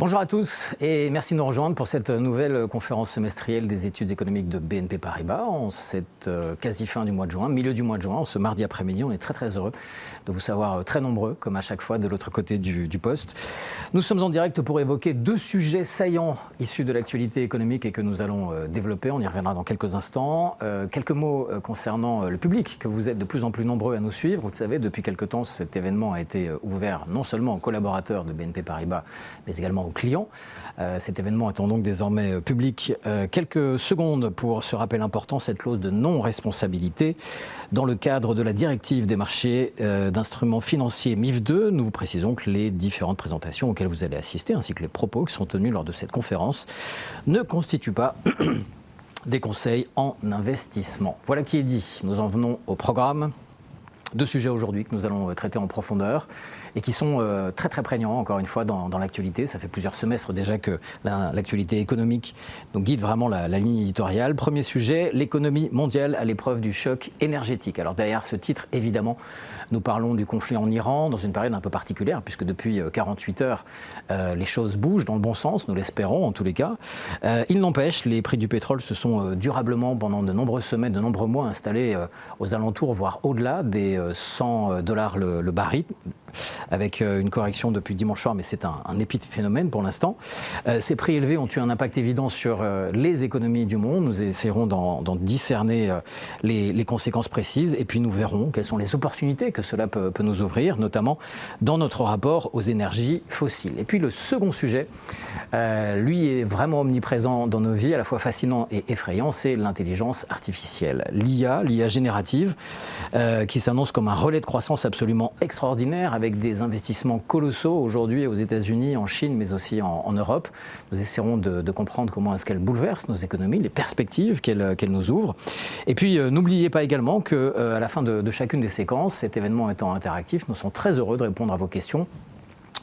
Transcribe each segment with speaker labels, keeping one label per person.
Speaker 1: Bonjour à tous et merci de nous rejoindre pour cette nouvelle conférence semestrielle des études économiques de BNP Paribas en cette quasi fin du mois de juin, milieu du mois de juin, ce mardi après-midi. On est très heureux de vous savoir très nombreux, comme à chaque fois, de l'autre côté du poste. Nous sommes en direct pour évoquer deux sujets saillants issus de l'actualité économique et que nous allons développer. On y reviendra dans quelques instants. Quelques mots concernant le public, que vous êtes de plus en plus nombreux à nous suivre. Vous le savez, depuis quelque temps, cet événement a été ouvert non seulement aux collaborateurs de BNP Paribas, mais également aux clients. Cet événement étant donc désormais public. Quelques secondes pour ce rappel important, cette clause de non-responsabilité dans le cadre de la directive des marchés d'instruments financiers MIF 2. Nous vous précisons que les différentes présentations auxquelles vous allez assister ainsi que les propos qui sont tenus lors de cette conférence ne constituent pas des conseils en investissement. Voilà qui est dit. Nous en venons au programme. Deux sujets aujourd'hui que nous allons traiter en profondeur et qui sont très prégnants, encore une fois, dans l'actualité. Ça fait plusieurs semestres déjà que l'actualité économique donc, guide vraiment la ligne éditoriale. Premier sujet, l'économie mondiale à l'épreuve du choc énergétique. Alors derrière ce titre, évidemment, nous parlons du conflit en Iran dans une période un peu particulière, puisque depuis 48 heures, les choses bougent dans le bon sens, nous l'espérons en tous les cas. Il n'empêche, les prix du pétrole se sont durablement, pendant de nombreuses semaines, de nombreux mois, installés aux alentours, voire au-delà des $100 le baril, avec une correction depuis dimanche soir, mais c'est un épiphénomène pour l'instant. Ces prix élevés ont eu un impact évident sur les économies du monde. Nous essaierons d'en discerner les conséquences précises et puis nous verrons quelles sont les opportunités que cela peut nous ouvrir, notamment dans notre rapport aux énergies fossiles. Et puis le second sujet, lui est vraiment omniprésent dans nos vies, à la fois fascinant et effrayant, c'est l'intelligence artificielle. L'IA générative, qui s'annonce comme un relais de croissance absolument extraordinaire avec des investissements colossaux aujourd'hui aux États-Unis, en Chine, mais aussi en Europe. Nous essaierons de comprendre comment est-ce qu'elle bouleverse nos économies, les perspectives qu'elle nous ouvre. Et puis, n'oubliez pas également qu'à la fin de chacune des séquences, cet événement étant interactif, nous sommes très heureux de répondre à vos questions.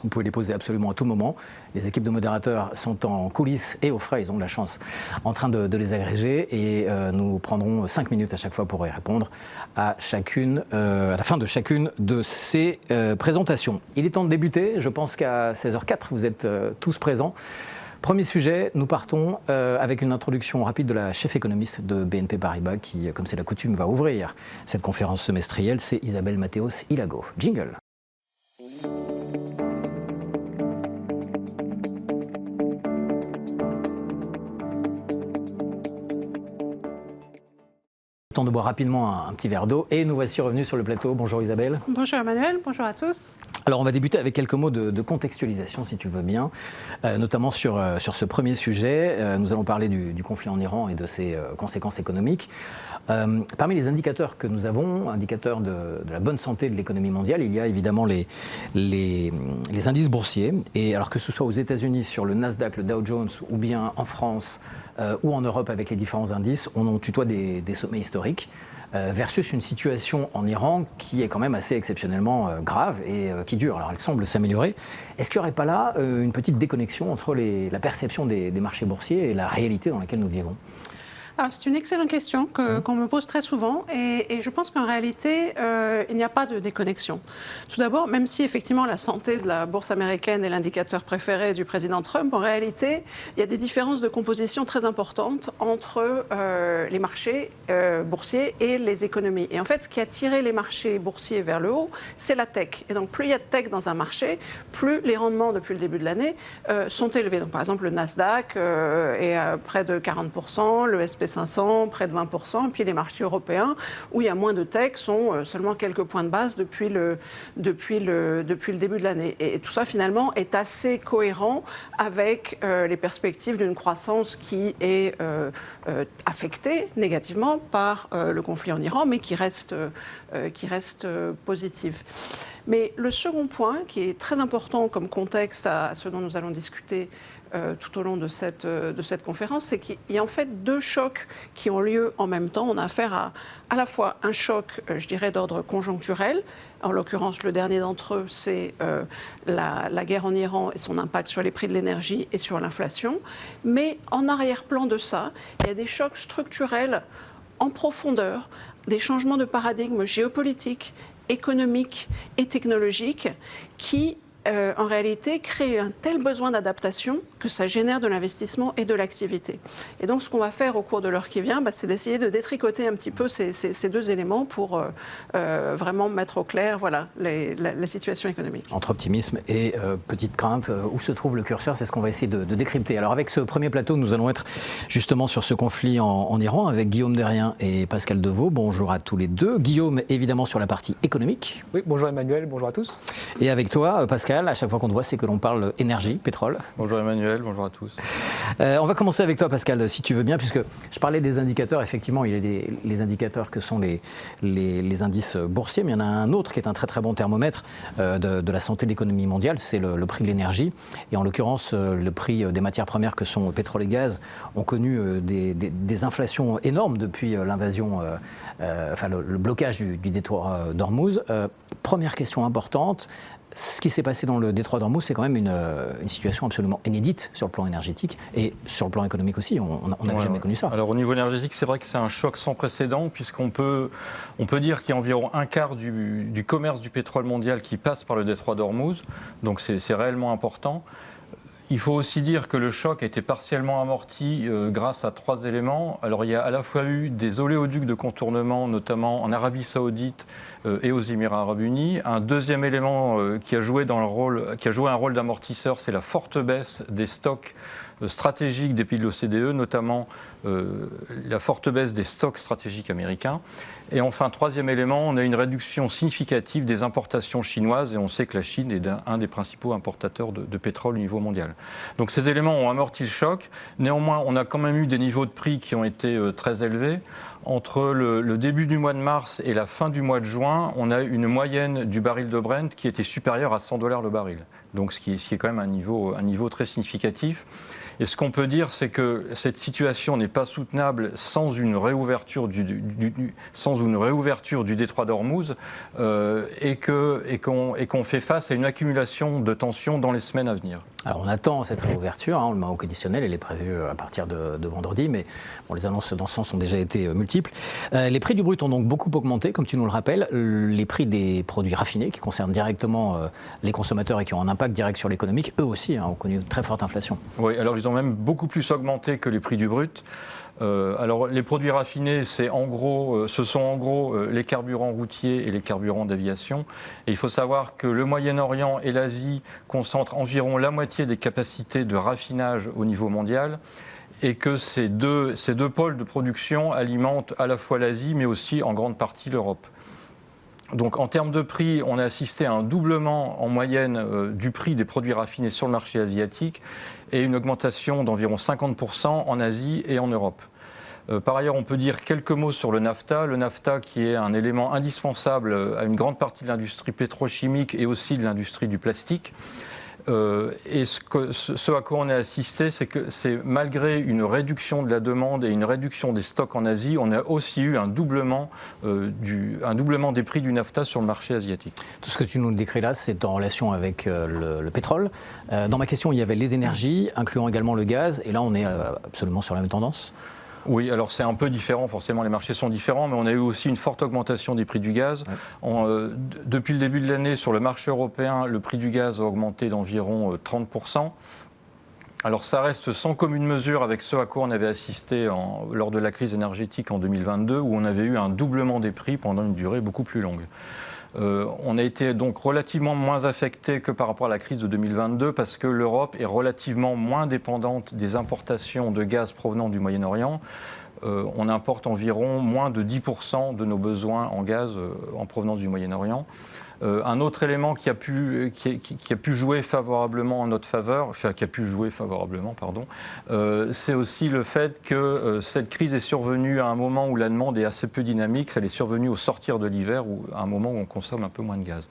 Speaker 1: Vous pouvez les poser absolument à tout moment. Les équipes de modérateurs sont en coulisses et au frais, ils ont de la chance, en train de les agréger. Et nous prendrons 5 minutes à chaque fois pour y répondre à la fin de chacune de ces présentations. Il est temps de débuter. Je pense qu'à 16h04, vous êtes tous présents. Premier sujet, nous partons avec une introduction rapide de la chef économiste de BNP Paribas qui, comme c'est la coutume, va ouvrir cette conférence semestrielle. C'est Isabelle Mateos Ilago. Jingle. Temps de boire rapidement un petit verre d'eau et nous voici revenus sur le plateau. Bonjour Isabelle.
Speaker 2: Bonjour Emmanuel, bonjour à tous.
Speaker 1: Alors on va débuter avec quelques mots de contextualisation si tu veux bien, notamment sur ce premier sujet. Nous allons parler du conflit en Iran et de ses conséquences économiques. Parmi les indicateurs que nous avons, indicateurs de la bonne santé de l'économie mondiale, il y a évidemment les indices boursiers. Et alors que ce soit aux États-Unis sur le Nasdaq, le Dow Jones ou bien en France ou en Europe avec les différents indices, on tutoie des sommets historiques. Versus une situation en Iran qui est quand même assez exceptionnellement grave et qui dure. Alors elle semble s'améliorer. Est-ce qu'il n'y aurait pas là une petite déconnexion entre la perception des marchés boursiers et la réalité dans laquelle nous vivons ?
Speaker 2: Alors, c'est une excellente question qu'on me pose très souvent et je pense qu'en réalité, il n'y a pas de déconnexion. Tout d'abord, même si effectivement la santé de la bourse américaine est l'indicateur préféré du président Trump, en réalité, il y a des différences de composition très importantes entre les marchés boursiers et les économies. Et en fait, ce qui a tiré les marchés boursiers vers le haut, c'est la tech. Et donc, plus il y a de tech dans un marché, plus les rendements depuis le début de l'année sont élevés. Donc, par exemple, le Nasdaq est à près de 40%, le SP 500, près de 20%, et puis les marchés européens, où il y a moins de tech, sont seulement quelques points de base depuis le début de l'année. Et tout ça, finalement, est assez cohérent avec les perspectives d'une croissance qui est affectée négativement par le conflit en Iran, mais qui reste positive. Mais le second point, qui est très important comme contexte à ce dont nous allons discuter tout au long de cette conférence, c'est qu'il y a en fait deux chocs qui ont lieu en même temps. On a affaire à la fois un choc, je dirais, d'ordre conjoncturel. En l'occurrence, le dernier d'entre eux, c'est la guerre en Iran et son impact sur les prix de l'énergie et sur l'inflation. Mais en arrière-plan de ça, il y a des chocs structurels en profondeur, des changements de paradigme géopolitique, économique et technologique qui en réalité, crée un tel besoin d'adaptation que ça génère de l'investissement et de l'activité. Et donc, ce qu'on va faire au cours de l'heure qui vient, c'est d'essayer de détricoter un petit peu ces deux éléments pour vraiment mettre au clair la situation économique.
Speaker 1: Entre optimisme et petite crainte, où se trouve le curseur, c'est ce qu'on va essayer de décrypter. Alors, avec ce premier plateau, nous allons être justement sur ce conflit en Iran avec Guillaume Derrien et Pascal Devaux. Bonjour à tous les deux. Guillaume, évidemment, sur la partie économique.
Speaker 3: Oui, bonjour Emmanuel, bonjour à tous.
Speaker 1: Et avec toi, Pascal, à chaque fois qu'on te voit, c'est que l'on parle énergie, pétrole.
Speaker 4: Bonjour Emmanuel, bonjour à tous.
Speaker 1: On va commencer avec toi, Pascal, si tu veux bien, puisque je parlais des indicateurs. Effectivement, il y a les indicateurs que sont les indices boursiers, mais il y en a un autre qui est un très très bon thermomètre de la santé de l'économie mondiale, c'est le prix de l'énergie. Et en l'occurrence, le prix des matières premières que sont pétrole et gaz ont connu des inflations énormes depuis l'invasion, le blocage du détroit d'Ormuz. Première question importante. Ce qui s'est passé dans le détroit d'Ormuz, c'est quand même une situation absolument inédite sur le plan énergétique et sur le plan économique aussi. On n'avait jamais connu ça.
Speaker 4: Alors au niveau énergétique, c'est vrai que c'est un choc sans précédent puisqu'on peut dire qu'il y a environ un quart du commerce du pétrole mondial qui passe par le détroit d'Ormuz. Donc c'est réellement important. Il faut aussi dire que le choc a été partiellement amorti grâce à 3 éléments. Alors il y a à la fois eu des oléoducs de contournement, notamment en Arabie Saoudite et aux Émirats Arabes Unis. Un deuxième élément qui a joué un rôle d'amortisseur, c'est la forte baisse des stocks stratégiques des pays de l'OCDE, notamment la forte baisse des stocks stratégiques américains. Et enfin, troisième élément, on a une réduction significative des importations chinoises et on sait que la Chine est un des principaux importateurs de pétrole au niveau mondial. Donc ces éléments ont amorti le choc. Néanmoins, on a quand même eu des niveaux de prix qui ont été très élevés. Entre le début du mois de mars et la fin du mois de juin, on a une moyenne du baril de Brent qui était supérieure à $100 le baril. Donc ce qui est quand même un niveau très significatif. Et ce qu'on peut dire, c'est que cette situation n'est pas soutenable sans une réouverture du détroit d'Ormuz et qu'on fait face à une accumulation de tensions dans les semaines à venir.
Speaker 1: Alors on attend cette réouverture, le moment conditionnel, elle est prévue à partir de vendredi, mais les annonces dans ce sens ont déjà été multiples. Les prix du brut ont donc beaucoup augmenté, comme tu nous le rappelles. Les prix des produits raffinés, qui concernent directement les consommateurs et qui ont un impact direct sur l'économie, eux aussi ont connu une très forte inflation.
Speaker 4: Oui, alors ils ont même beaucoup plus augmenté que les prix du brut. Alors les produits raffinés, ce sont en gros les carburants routiers et les carburants d'aviation. Et il faut savoir que le Moyen-Orient et l'Asie concentrent environ la moitié des capacités de raffinage au niveau mondial et que ces deux pôles de production alimentent à la fois l'Asie mais aussi en grande partie l'Europe. Donc en termes de prix, on a assisté à un doublement en moyenne du prix des produits raffinés sur le marché asiatique et une augmentation d'environ 50% en Asie et en Europe. Par ailleurs, on peut dire quelques mots sur le NAFTA. Le NAFTA qui est un élément indispensable à une grande partie de l'industrie pétrochimique et aussi de l'industrie du plastique. Et ce à quoi on a assisté, c'est que malgré une réduction de la demande et une réduction des stocks en Asie, on a aussi eu un doublement des prix du NAFTA sur le marché asiatique.
Speaker 1: Tout ce que tu nous décris là, c'est en relation avec le pétrole. Dans ma question, il y avait les énergies, incluant également le gaz, et là on est absolument sur la même tendance.
Speaker 4: Oui, alors c'est un peu différent, forcément les marchés sont différents, mais on a eu aussi une forte augmentation des prix du gaz. Ouais. Depuis le début de l'année, sur le marché européen, le prix du gaz a augmenté d'environ 30%. Alors ça reste sans commune mesure avec ce à quoi on avait assisté lors de la crise énergétique en 2022, où on avait eu un doublement des prix pendant une durée beaucoup plus longue. On a été donc relativement moins affecté que par rapport à la crise de 2022 parce que l'Europe est relativement moins dépendante des importations de gaz provenant du Moyen-Orient. On importe environ moins de 10% de nos besoins en gaz en provenance du Moyen-Orient. Un autre élément qui a pu jouer favorablement en notre faveur, c'est aussi le fait que cette crise est survenue à un moment où la demande est assez peu dynamique. Elle est survenue au sortir de l'hiver, à un moment où on consomme un peu moins de gaz.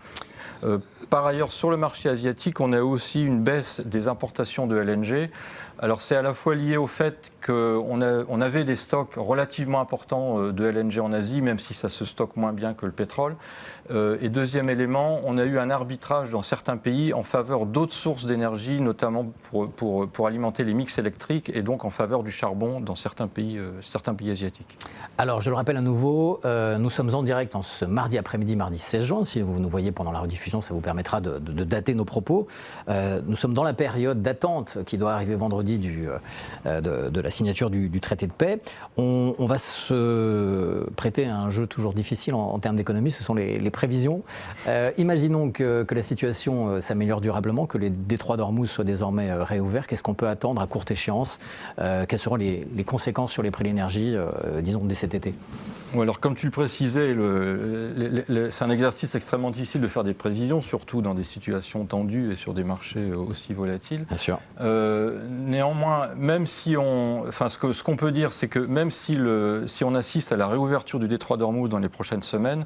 Speaker 4: Par ailleurs, sur le marché asiatique, on a aussi une baisse des importations de LNG. Alors c'est à la fois lié au fait qu'on avait des stocks relativement importants de LNG en Asie, même si ça se stocke moins bien que le pétrole. Et deuxième élément, on a eu un arbitrage dans certains pays en faveur d'autres sources d'énergie, notamment pour alimenter les mix électriques, et donc en faveur du charbon dans certains pays asiatiques.
Speaker 1: Alors, je le rappelle à nouveau, nous sommes en direct en ce mardi après-midi, mardi 16 juin. Si vous nous voyez pendant la rediffusion, ça vous permettra de dater nos propos. Nous sommes dans la période d'attente qui doit arriver vendredi de la signature du traité de paix. On va se prêter à un jeu toujours difficile en termes d'économie, ce sont les prévisions. Imaginons que la situation s'améliore durablement, que les détroits d'Ormuz soient désormais réouverts. Qu'est-ce qu'on peut attendre à courte échéance? Quelles seront les conséquences sur les prix de l'énergie, disons, dès cet été?
Speaker 4: Alors, comme tu le précisais, c'est un exercice extrêmement difficile de faire des prévisions, surtout dans des situations tendues et sur des marchés aussi volatiles.
Speaker 1: Bien sûr.
Speaker 4: Néanmoins, même si ce qu'on peut dire, c'est que même si on assiste à la réouverture du détroit d'Ormuz dans les prochaines semaines,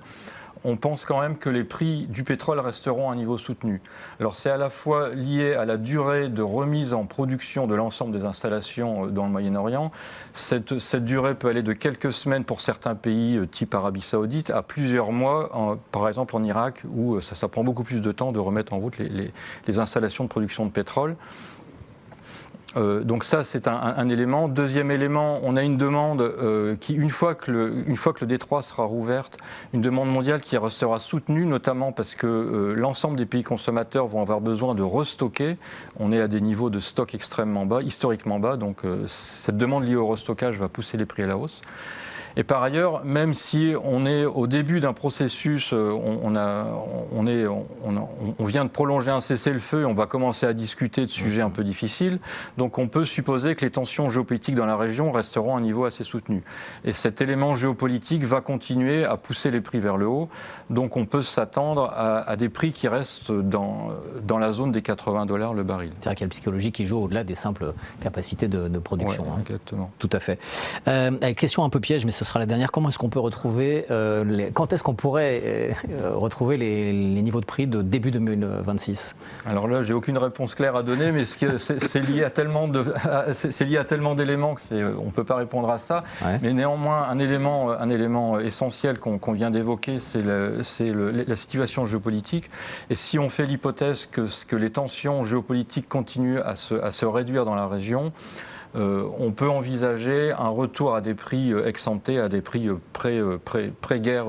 Speaker 4: on pense quand même que les prix du pétrole resteront à un niveau soutenu. Alors c'est à la fois lié à la durée de remise en production de l'ensemble des installations dans le Moyen-Orient. Cette durée peut aller de quelques semaines pour certains pays type Arabie Saoudite à plusieurs mois, par exemple en Irak, où ça prend beaucoup plus de temps de remettre en route les installations de production de pétrole. Donc ça, c'est un élément. Deuxième élément, on a une demande qui, une fois que le détroit sera rouverte, une demande mondiale qui restera soutenue, notamment parce que l'ensemble des pays consommateurs vont avoir besoin de restocker. On est à des niveaux de stock extrêmement bas, historiquement bas, donc cette demande liée au restockage va pousser les prix à la hausse. Et par ailleurs, même si on est au début d'un processus, on vient de prolonger un cessez-le-feu et on va commencer à discuter de sujets un peu difficiles, donc on peut supposer que les tensions géopolitiques dans la région resteront à un niveau assez soutenu. Et cet élément géopolitique va continuer à pousser les prix vers le haut, donc on peut s'attendre à des prix qui restent dans la zone des $80 le baril.
Speaker 1: C'est-à-dire qu'il y a la psychologie qui joue au-delà des simples capacités de production.
Speaker 4: Ouais, exactement.
Speaker 1: Tout à fait. Question un peu piège, mais ce sera la dernière. Comment est-ce qu'on peut retrouver, quand est-ce qu'on pourrait retrouver les niveaux de prix de début 2026?
Speaker 4: Alors là, j'ai aucune réponse claire à donner, mais c'est lié à tellement d'éléments qu'on ne peut pas répondre à ça. Ouais. Mais néanmoins, un élément essentiel qu'on vient d'évoquer, c'est la situation géopolitique. Et si on fait l'hypothèse que les tensions géopolitiques continuent à se réduire dans la région, on peut envisager un retour à des prix ex-ante, à des prix pré-guerre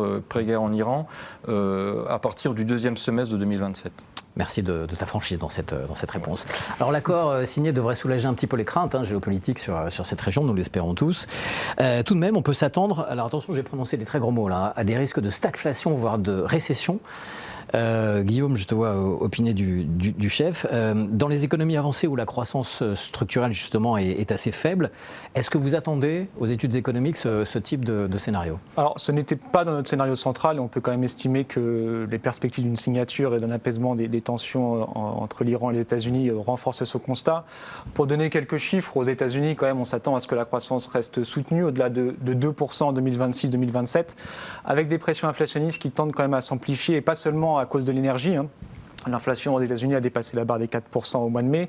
Speaker 4: en Iran, à partir du deuxième semestre de 2027.
Speaker 1: Merci de ta franchise dans cette réponse. Alors l'accord signé devrait soulager un petit peu les craintes géopolitiques sur cette région, nous l'espérons tous. Tout de même, on peut s'attendre, alors attention, j'ai prononcé des très gros mots là, à des risques de stagflation, voire de récession. Guillaume, je te vois opiner du chef. Dans les économies avancées où la croissance structurelle justement est assez faible, est-ce que vous attendez aux études économiques ce type de scénario?
Speaker 3: Alors ce n'était pas dans notre scénario central et on peut quand même estimer que les perspectives d'une signature et d'un apaisement des tensions entre l'Iran et les États-Unis renforcent ce constat. Pour donner quelques chiffres, aux États-Unis quand même on s'attend à ce que la croissance reste soutenue au-delà de 2% en 2026-2027 avec des pressions inflationnistes qui tendent quand même à s'amplifier et pas seulement à cause de l'énergie. L'inflation aux États-Unis a dépassé la barre des 4% au mois de mai.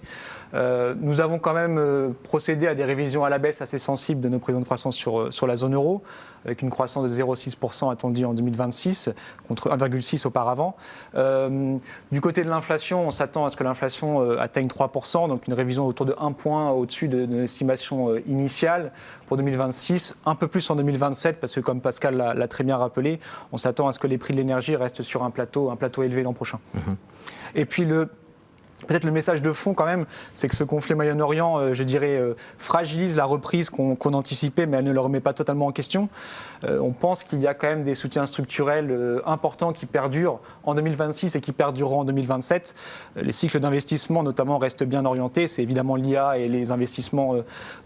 Speaker 3: Nous avons quand même procédé à des révisions à la baisse assez sensibles de nos prévisions de croissance sur la zone euro, avec une croissance de 0,6% attendue en 2026, contre 1,6% auparavant. Du côté de l'inflation, on s'attend à ce que l'inflation atteigne 3%, donc une révision autour de 1 point au-dessus de l'estimation initiale pour 2026, un peu plus en 2027, parce que comme Pascal l'a très bien rappelé, on s'attend à ce que les prix de l'énergie restent sur un plateau élevé l'an prochain. Et puis peut-être le message de fond quand même, c'est que ce conflit Moyen-Orient, je dirais, fragilise la reprise qu'on anticipait, mais elle ne le remet pas totalement en question. On pense qu'il y a quand même des soutiens structurels importants qui perdurent en 2026 et qui perdureront en 2027. Les cycles d'investissement notamment restent bien orientés. C'est évidemment l'IA et les investissements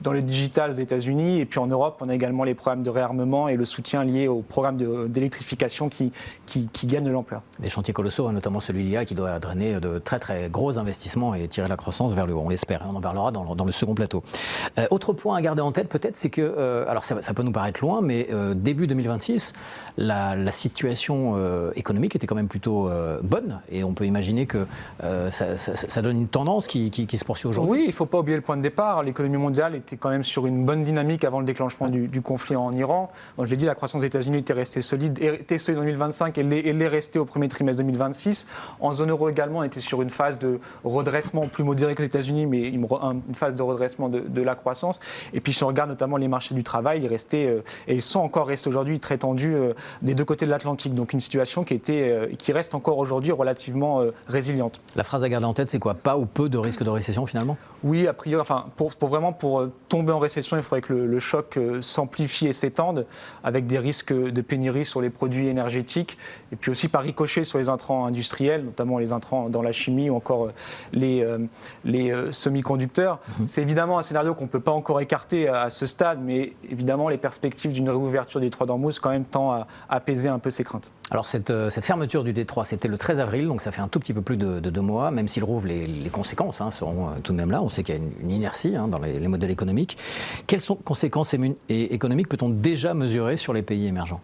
Speaker 3: dans le digital aux États-Unis. Et puis en Europe, on a également les programmes de réarmement et le soutien lié au programme d'électrification qui gagnent de l'ampleur.
Speaker 1: Des chantiers colossaux, notamment celui de l'IA qui doit drainer de très très gros investissements l'investissement et tirer la croissance vers le haut, on l'espère. On en parlera dans le second plateau. Autre point à garder en tête peut-être, c'est que, alors ça peut nous paraître loin, mais début 2026, la situation économique était quand même plutôt bonne et on peut imaginer que ça donne une tendance qui se poursuit aujourd'hui.
Speaker 3: Oui, il ne faut pas oublier le point de départ. L'économie mondiale était quand même sur une bonne dynamique avant le déclenchement du conflit en Iran. Donc, je l'ai dit, la croissance des États-Unis était restée solide en 2025 et l'est restée au premier trimestre 2026. En zone euro également, on était sur une phase de redressement plus modérée que les États-Unis, mais une phase de redressement de la croissance. Et puis si on regarde notamment les marchés du travail, et ils sont encore restés aujourd'hui très tendus des deux côtés de l'Atlantique. Donc une situation qui reste encore aujourd'hui relativement résiliente.
Speaker 1: La phrase à garder en tête, c'est quoi? Pas ou peu de risque de récession finalement?
Speaker 3: Oui, a priori, enfin, pour tomber en récession, il faudrait que le choc s'amplifie et s'étende, avec des risques de pénurie sur les produits énergétiques, et puis aussi par ricochet sur les intrants industriels, notamment les intrants dans la chimie ou encore les semi-conducteurs. C'est évidemment un scénario qu'on ne peut pas encore écarter à ce stade, mais évidemment, les perspectives d'une réouverture du détroit d'Ormuz quand même tend à apaiser un peu ces craintes.
Speaker 1: Alors cette fermeture du détroit, c'était le 13 avril, donc ça fait un tout petit peu plus de 2 mois, même s'il rouvre, les conséquences seront tout de même là. On sait qu'il y a une inertie dans les modèles économiques. Quelles conséquences économiques peut-on déjà mesurer sur les pays émergents?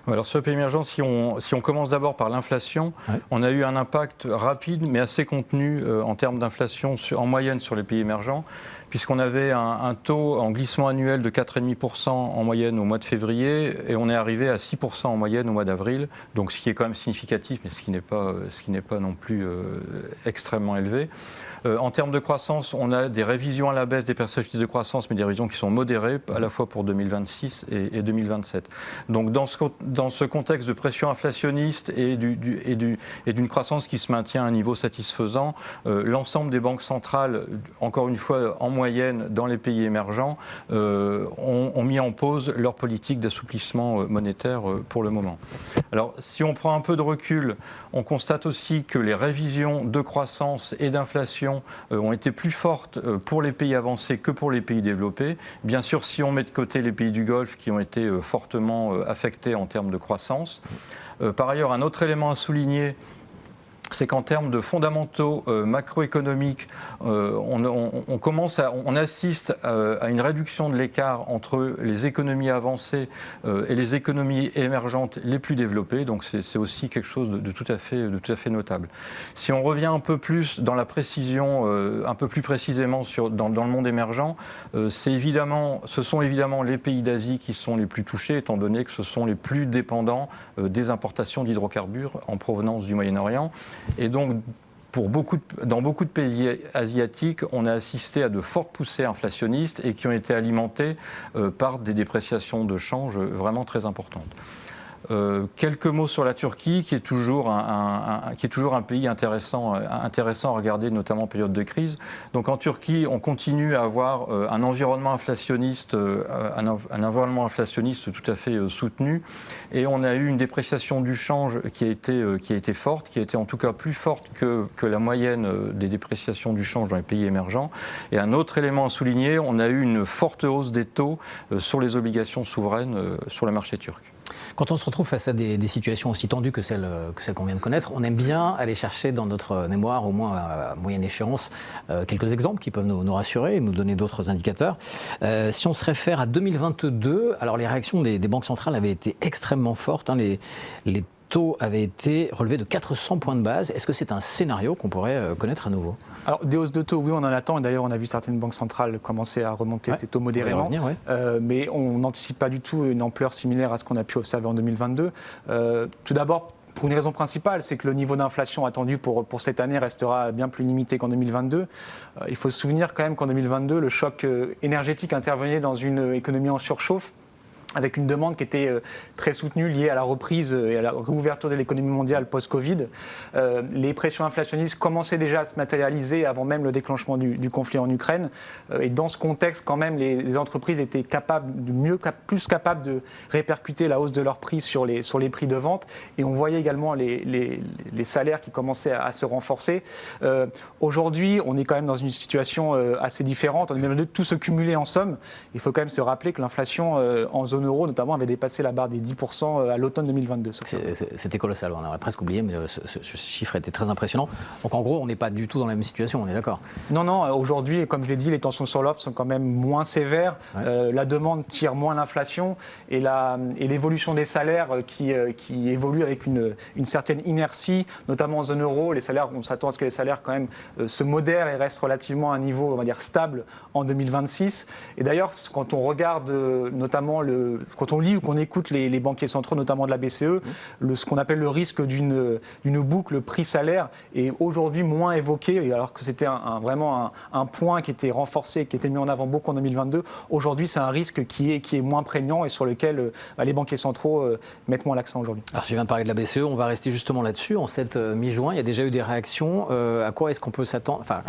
Speaker 4: Alors sur les pays émergents, si on commence d'abord par l'inflation, on a eu un impact rapide mais assez contenu en termes d'inflation en moyenne sur les pays émergents, puisqu'on avait un taux en glissement annuel de 4,5% en moyenne au mois de février et on est arrivé à 6% en moyenne au mois d'avril, donc ce qui est quand même significatif mais ce qui n'est pas non plus extrêmement élevé. En termes de croissance, on a des révisions à la baisse des perspectives de croissance, mais des révisions qui sont modérées, à la fois pour 2026 et 2027. Donc dans ce contexte de pression inflationniste et d'une croissance qui se maintient à un niveau satisfaisant, l'ensemble des banques centrales, encore une fois en moyenne dans les pays émergents, ont mis en pause leur politique d'assouplissement monétaire pour le moment. Alors si on prend un peu de recul, on constate aussi que les révisions de croissance et d'inflation ont été plus fortes pour les pays avancés que pour les pays développés. Bien sûr, si on met de côté les pays du Golfe qui ont été fortement affectés en termes de croissance. Par ailleurs, un autre élément à souligner, c'est qu'en termes de fondamentaux macroéconomiques, on assiste à une réduction de l'écart entre les économies avancées et les économies émergentes les plus développées. Donc c'est aussi quelque chose de tout à fait notable. Si on revient un peu plus dans la précision, un peu plus précisément dans le monde émergent, ce sont évidemment les pays d'Asie qui sont les plus touchés, étant donné que ce sont les plus dépendants des importations d'hydrocarbures en provenance du Moyen-Orient. Et donc, dans beaucoup de pays asiatiques, on a assisté à de fortes poussées inflationnistes et qui ont été alimentées par des dépréciations de change vraiment très importantes. Quelques mots sur la Turquie, qui est toujours un pays intéressant à regarder, notamment en période de crise. Donc en Turquie, on continue à avoir un environnement inflationniste tout à fait soutenu, et on a eu une dépréciation du change qui a été forte, qui a été en tout cas plus forte que la moyenne des dépréciations du change dans les pays émergents. Et un autre élément à souligner, on a eu une forte hausse des taux sur les obligations souveraines sur le marché turc.
Speaker 1: Quand on se retrouve face à des situations aussi tendues que celles qu'on vient de connaître, on aime bien aller chercher dans notre mémoire, au moins à moyenne échéance, quelques exemples qui peuvent nous rassurer et nous donner d'autres indicateurs. Si on se réfère à 2022, alors les réactions des banques centrales avaient été extrêmement fortes. Les taux avaient été relevés de 400 points de base. Est-ce que c'est un scénario qu'on pourrait connaître à nouveau?
Speaker 3: Alors, des hausses de taux, oui, on en attend. Et d'ailleurs, on a vu certaines banques centrales commencer à remonter ces taux modérément. Mais on n'anticipe pas du tout une ampleur similaire à ce qu'on a pu observer en 2022. Tout d'abord, pour une raison principale, c'est que le niveau d'inflation attendu pour cette année restera bien plus limité qu'en 2022. Il faut se souvenir quand même qu'en 2022, le choc énergétique intervenait dans une économie en surchauffe, avec une demande qui était très soutenue liée à la reprise et à la réouverture de l'économie mondiale post-Covid. Les pressions inflationnistes commençaient déjà à se matérialiser avant même le déclenchement du conflit en Ukraine. Et dans ce contexte, quand même, les entreprises étaient plus capables de répercuter la hausse de leurs prix sur les prix de vente. Et on voyait également les salaires qui commençaient à se renforcer. Aujourd'hui, on est quand même dans une situation assez différente. En 2022, tout se cumulait en somme. Il faut quand même se rappeler que l'inflation en zone zone euro, notamment, avait dépassé la barre des 10% à l'automne 2022.
Speaker 1: C'était colossal, on a presque oublié, mais ce chiffre était très impressionnant. Donc en gros, on n'est pas du tout dans la même situation, on est d'accord?
Speaker 3: Non, aujourd'hui, comme je l'ai dit, les tensions sur l'offre sont quand même moins sévères. Ouais. La demande tire moins l'inflation et l'évolution des salaires qui évolue avec une certaine inertie, notamment en zone euro. Les salaires, on s'attend à ce que les salaires quand même se modèrent et restent relativement à un niveau, on va dire, stable en 2026. Et d'ailleurs, quand on regarde notamment, quand on lit ou qu'on écoute les banquiers centraux, notamment de la BCE, ce qu'on appelle le risque d'une boucle prix-salaire est aujourd'hui moins évoqué, alors que c'était vraiment un point qui était renforcé, qui était mis en avant beaucoup en 2022. Aujourd'hui, c'est un risque qui est moins prégnant et sur lequel les banquiers centraux mettent moins l'accent aujourd'hui.
Speaker 1: Alors, je viens de parler de la BCE, on va rester justement là-dessus. En cette mi-juin, il y a déjà eu des réactions. À quoi est-ce qu'on peut s'attendre? Enfin,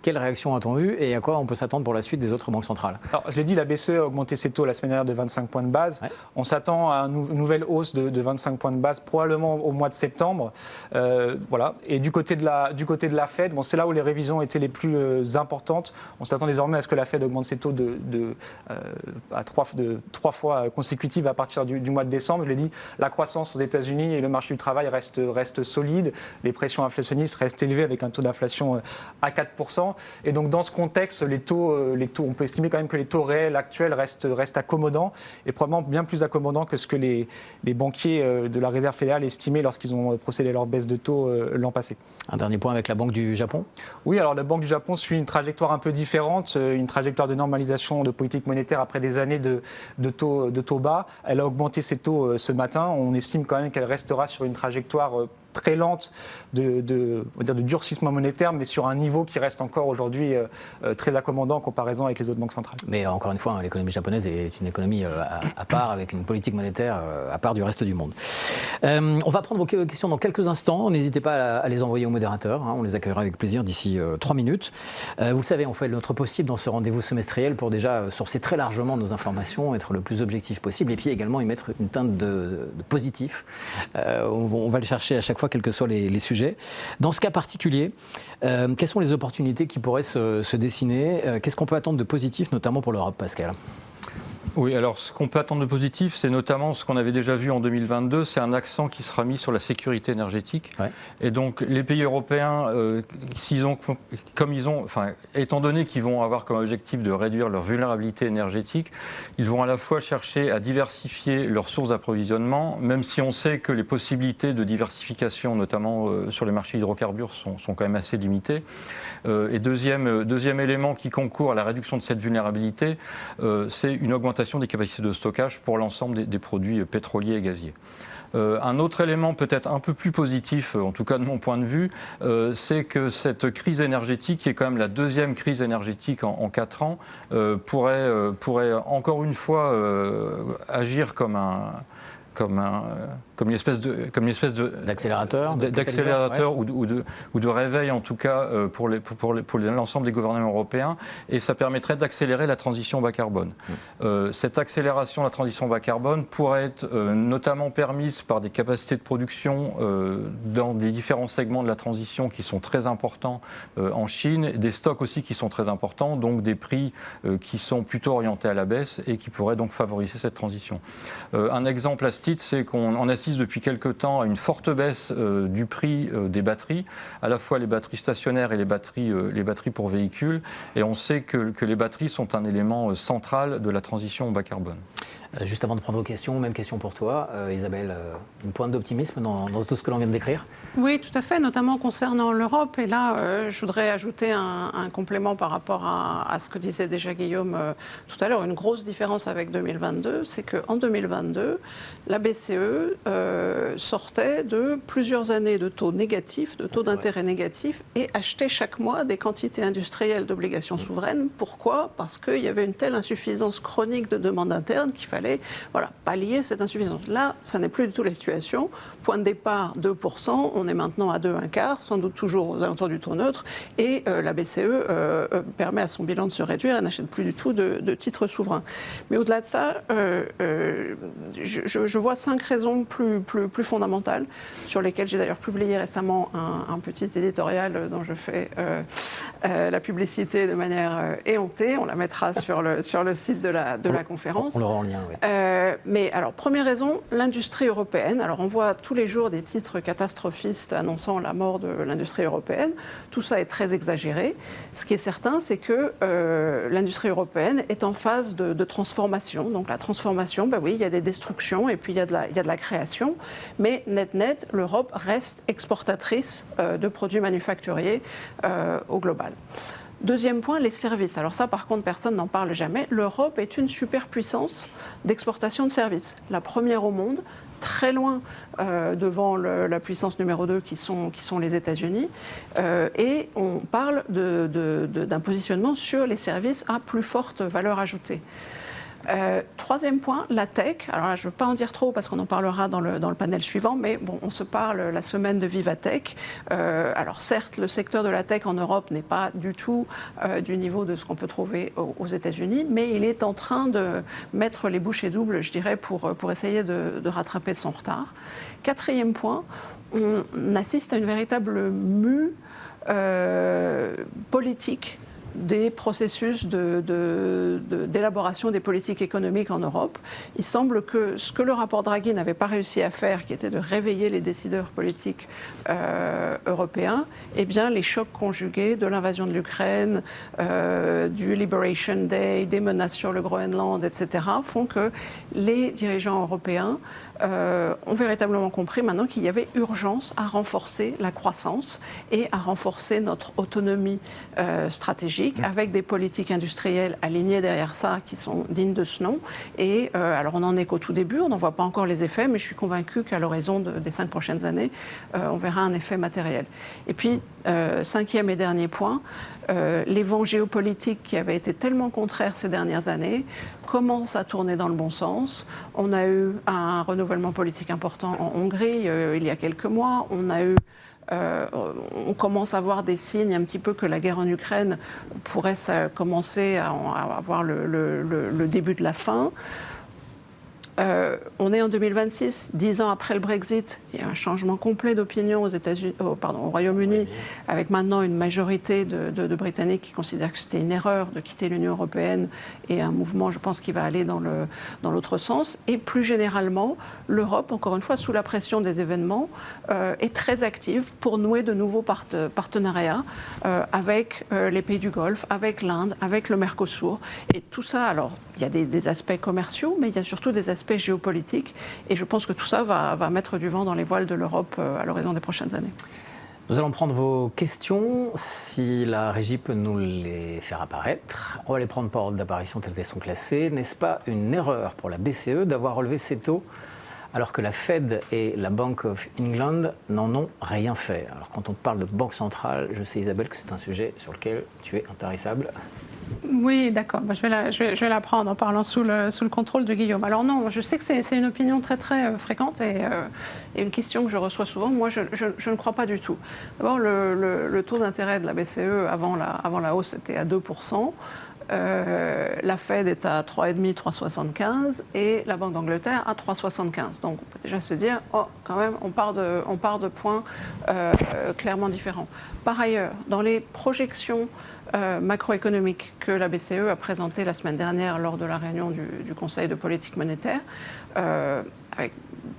Speaker 1: quelle réaction a-t-on eu et à quoi on peut s'attendre pour la suite des autres banques centrales?
Speaker 3: Alors, je l'ai dit, la BCE a augmenté ses taux la semaine dernière de 25 points de base. Ouais. On s'attend à une nouvelle hausse de 25 points de base, probablement au mois de septembre. Voilà. Et du côté de la Fed, c'est là où les révisions étaient les plus importantes. On s'attend désormais à ce que la Fed augmente ses taux à 3 fois consécutives à partir du mois de décembre. Je l'ai dit, la croissance aux États-Unis et le marché du travail restent solides. Les pressions inflationnistes restent élevées avec un taux d'inflation à 4%. Et donc dans ce contexte, les taux, on peut estimer quand même que les taux réels actuels restent accommodants et probablement bien plus accommodants que ce que les banquiers de la Réserve fédérale estimaient lorsqu'ils ont procédé à leur baisse de taux l'an passé.
Speaker 1: Un dernier point avec la Banque du Japon?
Speaker 3: Oui, alors la Banque du Japon suit une trajectoire un peu différente, une trajectoire de normalisation de politique monétaire après des années de taux bas. Elle a augmenté ses taux ce matin. On estime quand même qu'elle restera sur une trajectoire très lente de durcissement monétaire, mais sur un niveau qui reste encore aujourd'hui très accommodant en comparaison avec les autres banques centrales.
Speaker 1: Mais encore une fois, l'économie japonaise est une économie à part, avec une politique monétaire à part du reste du monde. On va prendre vos questions dans quelques instants. N'hésitez pas à les envoyer au modérateur. On les accueillera avec plaisir d'ici 3 minutes. Vous le savez, on fait notre possible dans ce rendez-vous semestriel pour déjà sourcer très largement nos informations, être le plus objectif possible et puis également y mettre une teinte de positif. On va le chercher à chaque fois, quels que soient les sujets. Dans ce cas particulier, quelles sont les opportunités qui pourraient se dessiner? Qu'est-ce qu'on peut attendre de positif, notamment pour l'Europe, Pascal?
Speaker 4: Oui, alors ce qu'on peut attendre de positif, c'est notamment ce qu'on avait déjà vu en 2022, c'est un accent qui sera mis sur la sécurité énergétique. Ouais. Et donc les pays européens, étant donné qu'ils vont avoir comme objectif de réduire leur vulnérabilité énergétique, ils vont à la fois chercher à diversifier leurs sources d'approvisionnement, même si on sait que les possibilités de diversification, notamment sur les marchés hydrocarbures, sont quand même assez limitées. Et deuxième élément qui concourt à la réduction de cette vulnérabilité, c'est une augmentation des capacités de stockage pour l'ensemble des produits pétroliers et gaziers. Un autre élément peut-être un peu plus positif, en tout cas de mon point de vue, c'est que cette crise énergétique, qui est quand même la deuxième crise énergétique en 4 ans, pourrait encore une fois agir comme une espèce
Speaker 1: d'accélérateur,
Speaker 4: ou de réveil en tout cas pour l'ensemble des gouvernements européens, et ça permettrait d'accélérer la transition bas carbone. Cette accélération de la transition bas carbone pourrait être notamment permise par des capacités de production dans les différents segments de la transition qui sont très importants en Chine, des stocks aussi qui sont très importants, donc des prix qui sont plutôt orientés à la baisse et qui pourraient donc favoriser cette transition. Un exemple à ce titre, c'est qu'on assiste depuis quelque temps à une forte baisse du prix des batteries, à la fois les batteries stationnaires et les batteries pour véhicules, et on sait que les batteries sont un élément central de la transition bas carbone.
Speaker 1: Juste avant de prendre vos questions, même question pour toi, Isabelle, une pointe d'optimisme dans tout ce que l'on vient de décrire?
Speaker 2: Oui, tout à fait, notamment concernant l'Europe. Et là, je voudrais ajouter un complément par rapport à ce que disait déjà Guillaume tout à l'heure. Une grosse différence avec 2022, c'est qu'en 2022, la BCE sortait de plusieurs années de taux négatifs, de taux d'intérêt négatifs, et achetait chaque mois des quantités industrielles d'obligations souveraines. Pourquoi? Parce qu'il y avait une telle insuffisance chronique de demande interne qu'il fallait pallier cette insuffisance. Là, ça n'est plus du tout la situation. Point de départ, 2%. On est maintenant à 2,25%, sans doute toujours aux alentours du taux neutre. Et la BCE permet à son bilan de se réduire. Elle n'achète plus du tout de titres souverains. Mais au-delà de ça, je vois 5 raisons plus fondamentales, sur lesquelles j'ai d'ailleurs publié récemment un petit éditorial dont je fais la publicité de manière éhontée. On la mettra sur le site de la conférence.
Speaker 1: On l'aura en lien, oui.
Speaker 2: Mais alors, première raison, l'industrie européenne. Alors, on voit tous les jours des titres catastrophistes annonçant la mort de l'industrie européenne. Tout ça est très exagéré. Ce qui est certain, c'est que l'industrie européenne est en phase de transformation. Donc, la transformation, ben oui, il y a des destructions et puis il y a de la création. Mais net, l'Europe reste exportatrice de produits manufacturiers au global. Deuxième point, les services. Alors ça, par contre, personne n'en parle jamais. L'Europe est une superpuissance d'exportation de services. La première au monde, très loin devant la puissance numéro 2 qui sont les États-Unis. Et on parle d'un positionnement sur les services à plus forte valeur ajoutée. Troisième point, la tech. Alors là, je ne veux pas en dire trop parce qu'on en parlera dans le panel suivant, mais bon, on se parle la semaine de Vivatech. Alors certes, le secteur de la tech en Europe n'est pas du tout du niveau de ce qu'on peut trouver aux États-Unis, mais il est en train de mettre les bouchées doubles, je dirais, pour essayer de rattraper son retard. Quatrième point, on assiste à une véritable mue politique des processus d'élaboration des politiques économiques en Europe. Il semble que ce que le rapport Draghi n'avait pas réussi à faire, qui était de réveiller les décideurs politiques européens, eh bien, les chocs conjugués de l'invasion de l'Ukraine, du Liberation Day, des menaces sur le Groenland, etc., font que les dirigeants européens ont véritablement compris maintenant qu'il y avait urgence à renforcer la croissance et à renforcer notre autonomie stratégique avec des politiques industrielles alignées derrière ça qui sont dignes de ce nom. Et alors on n'en est qu'au tout début, on n'en voit pas encore les effets, mais je suis convaincue qu'à l'horizon des 5 prochaines années, on verra un effet matériel. Et puis, cinquième et dernier point, les vents géopolitiques qui avaient été tellement contraires ces dernières années commencent à tourner dans le bon sens. On a eu un renouvellement politique important en Hongrie il y a quelques mois. On commence à voir des signes un petit peu que la guerre en Ukraine pourrait commencer à avoir le début de la fin. On est en 2026, 10 ans après le Brexit, il y a un changement complet d'opinion au Royaume-Uni, avec maintenant une majorité de Britanniques qui considèrent que c'était une erreur de quitter l'Union européenne et un mouvement, je pense, qui va aller dans l'autre sens. Et plus généralement, l'Europe, encore une fois, sous la pression des événements, est très active pour nouer de nouveaux partenariats avec les pays du Golfe, avec l'Inde, avec le Mercosur. Et tout ça, alors, il y a des aspects commerciaux, mais il y a surtout des aspects géopolitiques. Et je pense que tout ça va mettre du vent dans les voiles de l'Europe à l'horizon des prochaines années.
Speaker 1: Nous allons prendre vos questions, si la régie peut nous les faire apparaître. On va les prendre par ordre d'apparition telles qu'elles sont classées. N'est-ce pas une erreur pour la BCE d'avoir relevé ces taux alors que la Fed et la Bank of England n'en ont rien fait? Alors quand on parle de banque centrale, je sais Isabelle que c'est un sujet sur lequel tu es intarissable.
Speaker 2: Oui, d'accord. Je vais la prendre en parlant sous le contrôle de Guillaume. Alors non, je sais que c'est une opinion très très fréquente et une question que je reçois souvent. Moi, je ne crois pas du tout. D'abord, le taux d'intérêt de la BCE avant la hausse était à 2%. La Fed est à 3,5, 3,75 et la Banque d'Angleterre à 3,75. Donc on peut déjà se dire, quand même, on part de points clairement différents. Par ailleurs, dans les projections macroéconomique que la BCE a présenté la semaine dernière lors de la réunion du Conseil de politique monétaire, avec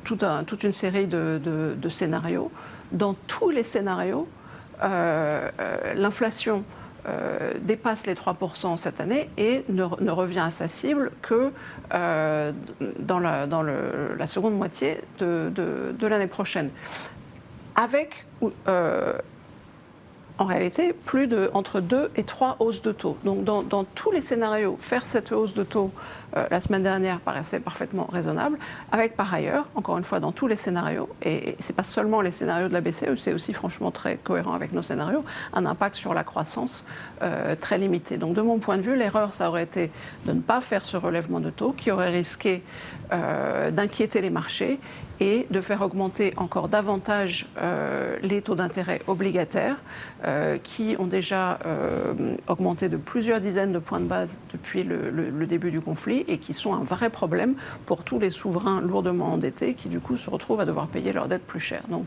Speaker 2: toute une série de scénarios. Dans tous les scénarios, l'inflation dépasse les 3% cette année et ne revient à sa cible que dans la seconde moitié de l'année prochaine. Avec en réalité, entre 2 et 3 hausses de taux. Donc, dans tous les scénarios, faire cette hausse de taux la semaine dernière paraissait parfaitement raisonnable, avec par ailleurs, encore une fois, dans tous les scénarios, et ce n'est pas seulement les scénarios de la BCE, c'est aussi franchement très cohérent avec nos scénarios, un impact sur la croissance très limité. Donc, de mon point de vue, l'erreur, ça aurait été de ne pas faire ce relèvement de taux qui aurait risqué d'inquiéter les marchés et de faire augmenter encore davantage les taux d'intérêt obligataires qui ont déjà augmenté de plusieurs dizaines de points de base depuis le début du conflit et qui sont un vrai problème pour tous les souverains lourdement endettés qui, du coup, se retrouvent à devoir payer leurs dettes plus cher. Donc,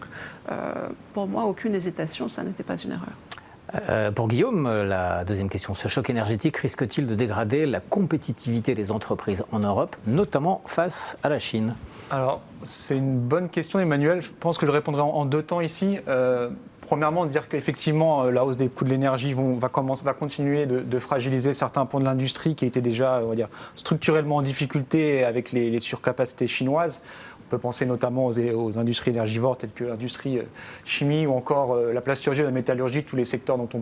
Speaker 2: pour moi, aucune hésitation, ça n'était pas une erreur.
Speaker 1: Pour Guillaume, la deuxième question. Ce choc énergétique risque-t-il de dégrader la compétitivité des entreprises en Europe, notamment face à la Chine ?
Speaker 3: Alors, c'est une bonne question, Emmanuel. Je pense que je répondrai en deux temps ici. Premièrement, dire qu'effectivement, la hausse des coûts de l'énergie va continuer de fragiliser certains pans de l'industrie qui étaient déjà, on va dire, structurellement en difficulté avec les surcapacités chinoises. On peut penser notamment aux industries énergivores telles que l'industrie chimie ou encore la plasturgie, la métallurgie, tous les secteurs dont on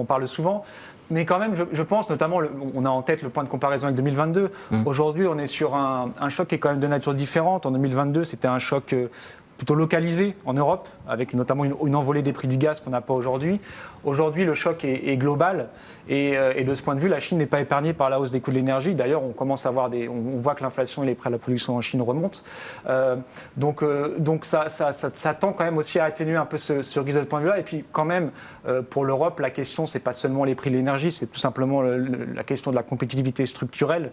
Speaker 3: parle souvent. Mais quand même, je pense notamment, on a en tête le point de comparaison avec 2022. Aujourd'hui, on est sur un choc qui est quand même de nature différente. En 2022, c'était un choc plutôt localisé en Europe, avec notamment une envolée des prix du gaz qu'on n'a pas aujourd'hui. Aujourd'hui, le choc est global et de ce point de vue, la Chine n'est pas épargnée par la hausse des coûts de l'énergie. D'ailleurs, on commence à voir on voit que l'inflation et les prix à la production en Chine remontent. Donc ça tend quand même aussi à atténuer un peu ce risque de ce point de vue-là. Et puis quand même, pour l'Europe, la question, c'est pas seulement les prix de l'énergie, c'est tout simplement la question de la compétitivité structurelle.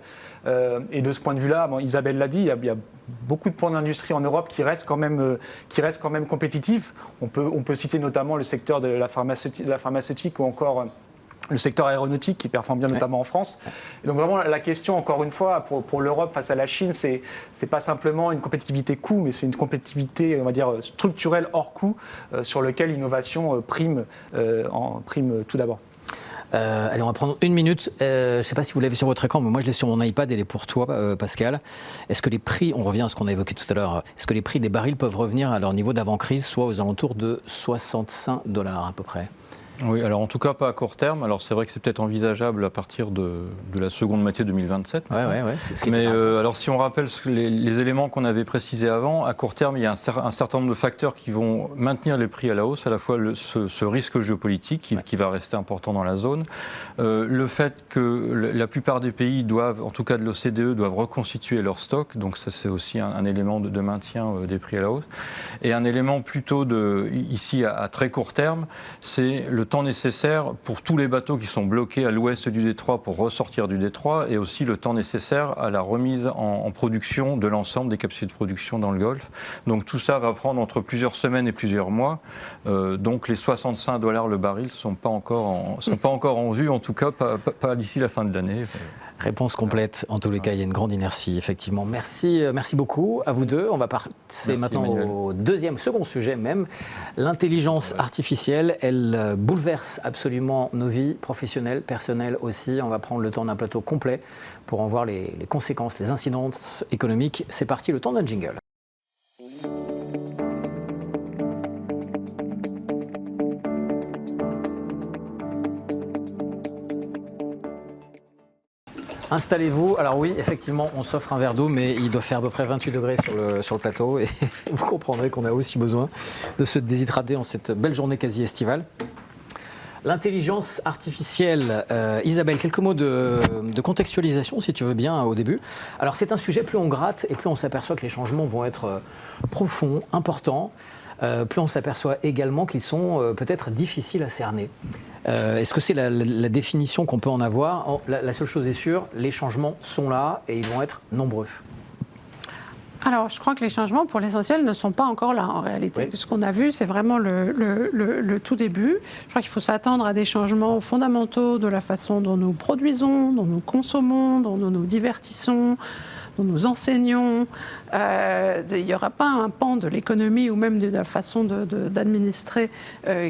Speaker 3: Et de ce point de vue-là, Isabelle l'a dit, il y a beaucoup de points d'industrie en Europe qui restent quand même compétitifs. On peut citer notamment le secteur de la pharmaceutique ou encore le secteur aéronautique qui performe bien, notamment en France. Et donc vraiment, la question, encore une fois, pour l'Europe face à la Chine, c'est pas simplement une compétitivité coût, mais c'est une compétitivité, on va dire, structurelle hors coût, sur lequel l'innovation prime tout d'abord.
Speaker 1: Allez, on va prendre une minute. Je ne sais pas si vous l'avez sur votre écran, mais moi je l'ai sur mon iPad. Elle est pour toi, Pascal. Est-ce que les prix, on revient à ce qu'on a évoqué tout à l'heure, est-ce que les prix des barils peuvent revenir à leur niveau d'avant-crise, soit aux alentours de $65 à peu près ?
Speaker 4: Oui, alors en tout cas pas à court terme. Alors c'est vrai que c'est peut-être envisageable à partir de la seconde moitié 2027.
Speaker 1: Ouais, c'est ce qui
Speaker 4: Mais alors si on rappelle les éléments qu'on avait précisés avant, à court terme, il y a un certain nombre de facteurs qui vont maintenir les prix à la hausse, à la fois ce risque géopolitique qui va rester important dans la zone, le fait que la plupart des pays doivent, en tout cas de l'OCDE, doivent reconstituer leurs stocks, donc ça c'est aussi un élément de maintien des prix à la hausse. Et un élément plutôt ici à très court terme, c'est le temps nécessaire pour tous les bateaux qui sont bloqués à l'ouest du détroit pour ressortir du détroit et aussi le temps nécessaire à la remise en production de l'ensemble des capacités de production dans le Golfe. Donc tout ça va prendre entre plusieurs semaines et plusieurs mois. Donc les $65 le baril ne sont pas encore en vue, en tout cas pas d'ici la fin de l'année.
Speaker 1: Réponse complète. En tous les cas, il y a une grande inertie, effectivement. Merci beaucoup à vous deux. On va passer maintenant au second sujet même. L'intelligence artificielle, elle bouleverse absolument nos vies professionnelles, personnelles aussi. On va prendre le temps d'un plateau complet pour en voir les conséquences, les incidences économiques. C'est parti, le temps d'un jingle. Installez-vous. Alors oui, effectivement, on s'offre un verre d'eau, mais il doit faire à peu près 28 degrés sur le plateau. Et vous comprendrez qu'on a aussi besoin de se déshydrater en cette belle journée quasi estivale. L'intelligence artificielle. Isabelle, quelques mots de contextualisation, si tu veux bien, au début. Alors c'est un sujet, plus on gratte et plus on s'aperçoit que les changements vont être profonds, importants. Plus on s'aperçoit également qu'ils sont peut-être difficiles à cerner. Est-ce que c'est la définition qu'on peut en avoir ? La seule chose est sûre, les changements sont là et ils vont être nombreux.
Speaker 2: Alors, je crois que les changements, pour l'essentiel, ne sont pas encore là, en réalité. Oui. Ce qu'on a vu, c'est vraiment le tout début. Je crois qu'il faut s'attendre à des changements fondamentaux de la façon dont nous produisons, dont nous consommons, dont nous nous divertissons, dont nous enseignons. Il n'y aura pas un pan de l'économie ou même de la façon d'administrer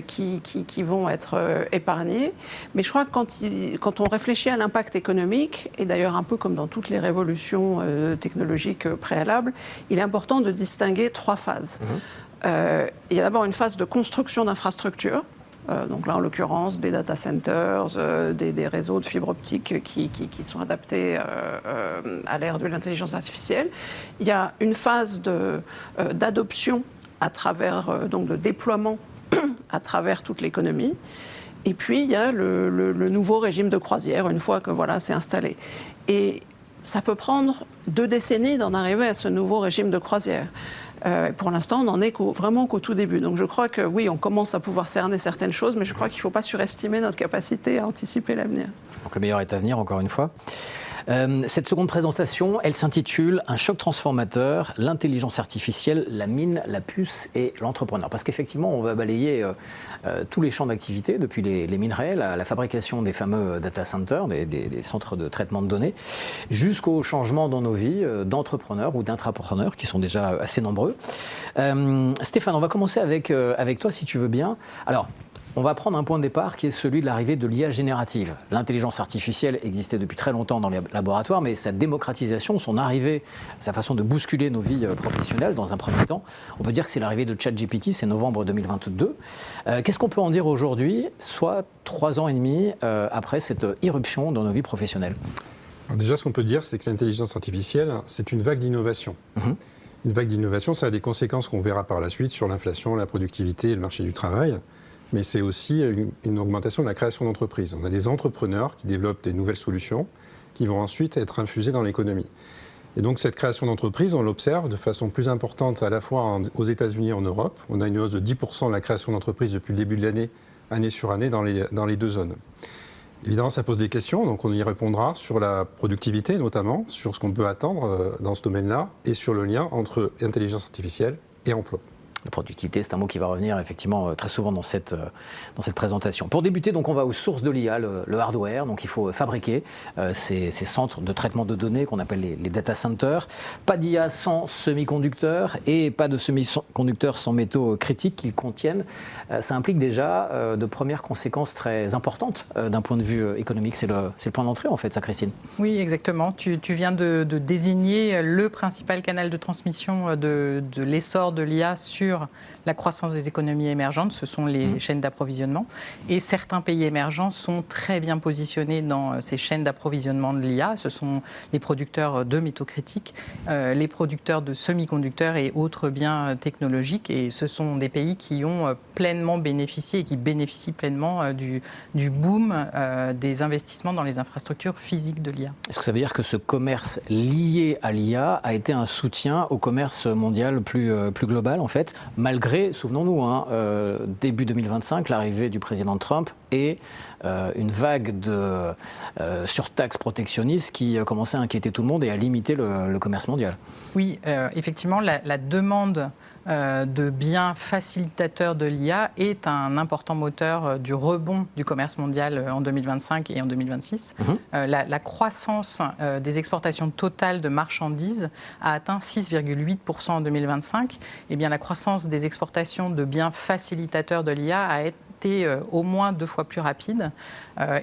Speaker 2: qui vont être épargnés. Mais je crois que quand on réfléchit à l'impact économique, et d'ailleurs un peu comme dans toutes les révolutions technologiques préalables, il est important de distinguer 3 phases. Il y a d'abord une phase de construction d'infrastructures. Donc là, en l'occurrence, des data centers, des réseaux de fibre optique qui sont adaptés à l'ère de l'intelligence artificielle. Il y a une phase d'adoption à travers, donc de déploiement à travers toute l'économie. Et puis, il y a le nouveau régime de croisière, une fois que voilà, c'est installé. Et ça peut prendre 2 décennies d'en arriver à ce nouveau régime de croisière. Pour l'instant, on n'en est vraiment qu'au tout début. Donc je crois que oui, on commence à pouvoir cerner certaines choses, mais je crois qu'il ne faut pas surestimer notre capacité à anticiper l'avenir.
Speaker 1: Donc le meilleur est à venir, encore une fois. Cette seconde présentation, elle s'intitule « Un choc transformateur, l'intelligence artificielle, la mine, la puce et l'entrepreneur ». Parce qu'effectivement, on va balayer tous les champs d'activité, depuis les minerais, la fabrication des fameux data centers, des centres de traitement de données, jusqu'au changement dans nos vies d'entrepreneurs ou d'intrapreneurs, qui sont déjà assez nombreux. Stéphane, on va commencer avec toi, si tu veux bien. Alors, on va prendre un point de départ qui est celui de l'arrivée de l'IA générative. L'intelligence artificielle existait depuis très longtemps dans les laboratoires, mais sa démocratisation, son arrivée, sa façon de bousculer nos vies professionnelles dans un premier temps, on peut dire que c'est l'arrivée de ChatGPT, c'est novembre 2022. Qu'est-ce qu'on peut en dire aujourd'hui, soit 3 ans et demi après cette irruption dans nos vies professionnelles ?
Speaker 5: Alors déjà, ce qu'on peut dire, c'est que l'intelligence artificielle, c'est une vague d'innovation. Une vague d'innovation, ça a des conséquences qu'on verra par la suite sur l'inflation, la productivité et le marché du travail. Mais c'est aussi une augmentation de la création d'entreprises. On a des entrepreneurs qui développent des nouvelles solutions qui vont ensuite être infusées dans l'économie. Et donc cette création d'entreprises, on l'observe de façon plus importante à la fois aux États-Unis et en Europe. On a une hausse de 10% de la création d'entreprises depuis le début de l'année, année sur année, dans les deux zones. Évidemment, ça pose des questions, donc on y répondra sur la productivité notamment, sur ce qu'on peut attendre dans ce domaine-là, et sur le lien entre intelligence artificielle et emploi.
Speaker 1: La productivité, c'est un mot qui va revenir effectivement très souvent dans cette présentation. Pour débuter, donc, on va aux sources de l'IA, le hardware. Donc il faut fabriquer ces centres de traitement de données qu'on appelle les data centers. Pas d'IA sans semi-conducteurs et pas de semi-conducteurs sans métaux critiques qu'ils contiennent. Ça implique déjà de premières conséquences très importantes d'un point de vue économique. C'est le point d'entrée en fait, ça, Christine.
Speaker 6: Oui, exactement. Tu viens de désigner le principal canal de transmission de l'essor de l'IA sur la croissance des économies émergentes, ce sont les chaînes d'approvisionnement. Et certains pays émergents sont très bien positionnés dans ces chaînes d'approvisionnement de l'IA. Ce sont les producteurs de métaux critiques, les producteurs de semi-conducteurs et autres biens technologiques. Et ce sont des pays qui ont pleinement bénéficié et qui bénéficient pleinement du boom des investissements dans les infrastructures physiques de l'IA.
Speaker 1: Est-ce que ça veut dire que ce commerce lié à l'IA a été un soutien au commerce mondial plus global, en fait, malgré, souvenons-nous, début 2025, l'arrivée du président Trump et une vague de surtaxes protectionnistes qui commençait à inquiéter tout le monde et à limiter le commerce mondial?
Speaker 6: Oui, effectivement, la demande de biens facilitateurs de l'IA est un important moteur du rebond du commerce mondial en 2025 et en 2026. La croissance des exportations totales de marchandises a atteint 6,8% en 2025. Eh bien, la croissance des exportations de biens facilitateurs de l'IA a été au moins 2 fois plus rapide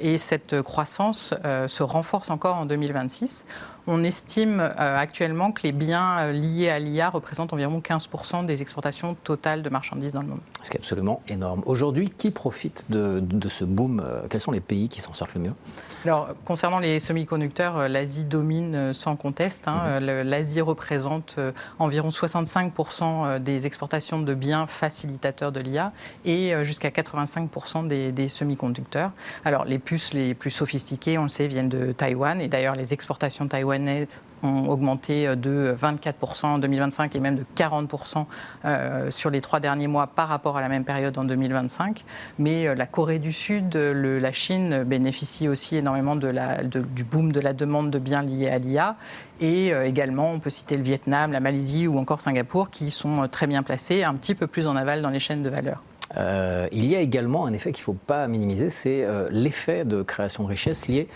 Speaker 6: et cette croissance se renforce encore en 2026. On estime actuellement que les biens liés à l'IA représentent environ 15% des exportations totales de marchandises dans le monde.
Speaker 1: Ce qui est absolument énorme. Aujourd'hui, qui profite de ce boom? Quels sont les pays qui s'en sortent le mieux?
Speaker 6: Alors, concernant les semi-conducteurs, l'Asie domine sans conteste. L'Asie représente environ 65% des exportations de biens facilitateurs de l'IA et jusqu'à 85% des semi-conducteurs. Alors, les puces les plus sophistiquées, on le sait, viennent de Taïwan. Et d'ailleurs, les exportations taïwanaises ont augmenté de 24% en 2025 et même de 40% sur les 3 derniers mois par rapport à la même période en 2025. Mais la Corée du Sud, la Chine bénéficient aussi énormément du boom de la demande de biens liés à l'IA. Et également, on peut citer le Vietnam, la Malaisie ou encore Singapour qui sont très bien placés, un petit peu plus en aval dans les chaînes de valeur.
Speaker 1: Il y a également un effet qu'il ne faut pas minimiser, c'est l'effet de création de richesse lié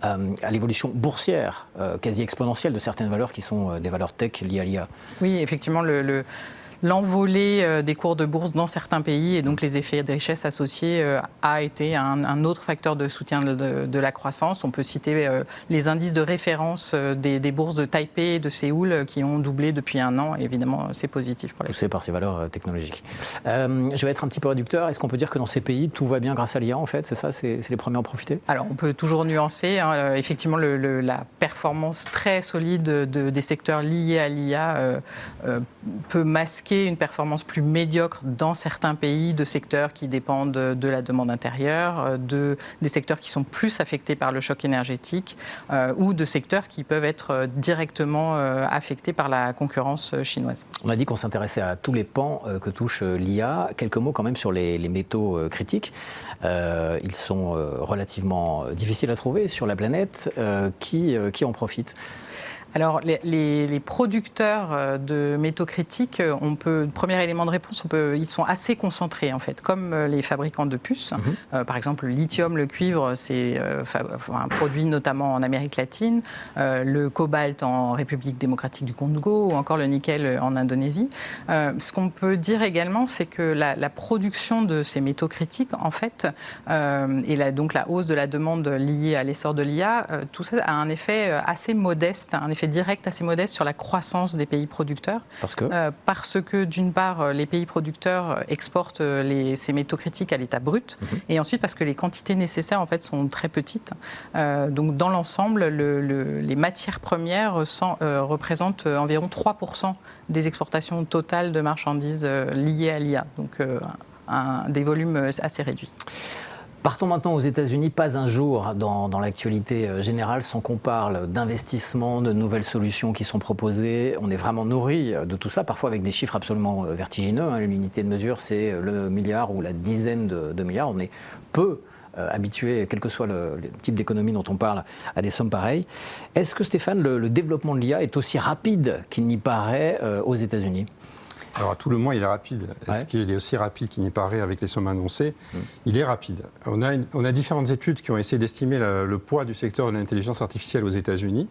Speaker 1: à l'évolution boursière quasi exponentielle de certaines valeurs qui sont des valeurs tech liées à l'IA.
Speaker 6: Oui, effectivement, l'envolée des cours de bourse dans certains pays et donc les effets de richesse associés a été un autre facteur de soutien de la croissance. On peut citer les indices de référence des bourses de Taipei et de Séoul qui ont doublé depuis 1 an. Et évidemment, c'est positif pour les
Speaker 1: poussé par ces valeurs technologiques. Je vais être un petit peu réducteur. Est-ce qu'on peut dire que dans ces pays, tout va bien grâce à l'IA en fait? C'est ça, c'est les premiers à en profiter?
Speaker 6: Alors, on peut toujours nuancer. Effectivement, la performance très solide des secteurs liés à l'IA peut masquer risquer une performance plus médiocre dans certains pays de secteurs qui dépendent de la demande intérieure, des secteurs qui sont plus affectés par le choc énergétique ou de secteurs qui peuvent être directement affectés par la concurrence chinoise.
Speaker 1: On a dit qu'on s'intéressait à tous les pans que touche l'IA. Quelques mots quand même sur les métaux critiques. Ils sont relativement difficiles à trouver sur la planète. Qui en profite ?
Speaker 6: Alors, les producteurs de métaux critiques, premier élément de réponse, ils sont assez concentrés en fait, comme les fabricants de puces. Par exemple, le lithium, le cuivre, c'est un produit notamment en Amérique latine, le cobalt en République démocratique du Congo ou encore le nickel en Indonésie. Ce qu'on peut dire également, c'est que la production de ces métaux critiques, en fait, et donc la hausse de la demande liée à l'essor de l'IA, tout ça a un effet assez modeste, un effet direct assez modeste sur la croissance des pays producteurs. Parce que d'une part, les pays producteurs exportent ces métaux critiques à l'état brut, et ensuite parce que les quantités nécessaires en fait sont très petites. Donc dans l'ensemble, les matières premières représentent environ 3% des exportations totales de marchandises liées à l'IA. Donc des volumes assez réduits.
Speaker 1: Partons maintenant aux États-Unis, pas un jour dans l'actualité générale sans qu'on parle d'investissements, de nouvelles solutions qui sont proposées. On est vraiment nourri de tout ça, parfois avec des chiffres absolument vertigineux. L'unité de mesure, c'est le milliard ou la dizaine de milliards. On est peu habitué, quel que soit le type d'économie dont on parle, à des sommes pareilles. Est-ce que, Stéphane, le développement de l'IA est aussi rapide qu'il n'y paraît aux États-Unis ?
Speaker 5: Alors à tout le moins, il est rapide. Est-ce qu'il est aussi rapide qu'il n'y paraît avec les sommes annoncées ? Il est rapide. On a différentes études qui ont essayé d'estimer le poids du secteur de l'intelligence artificielle aux États-Unis,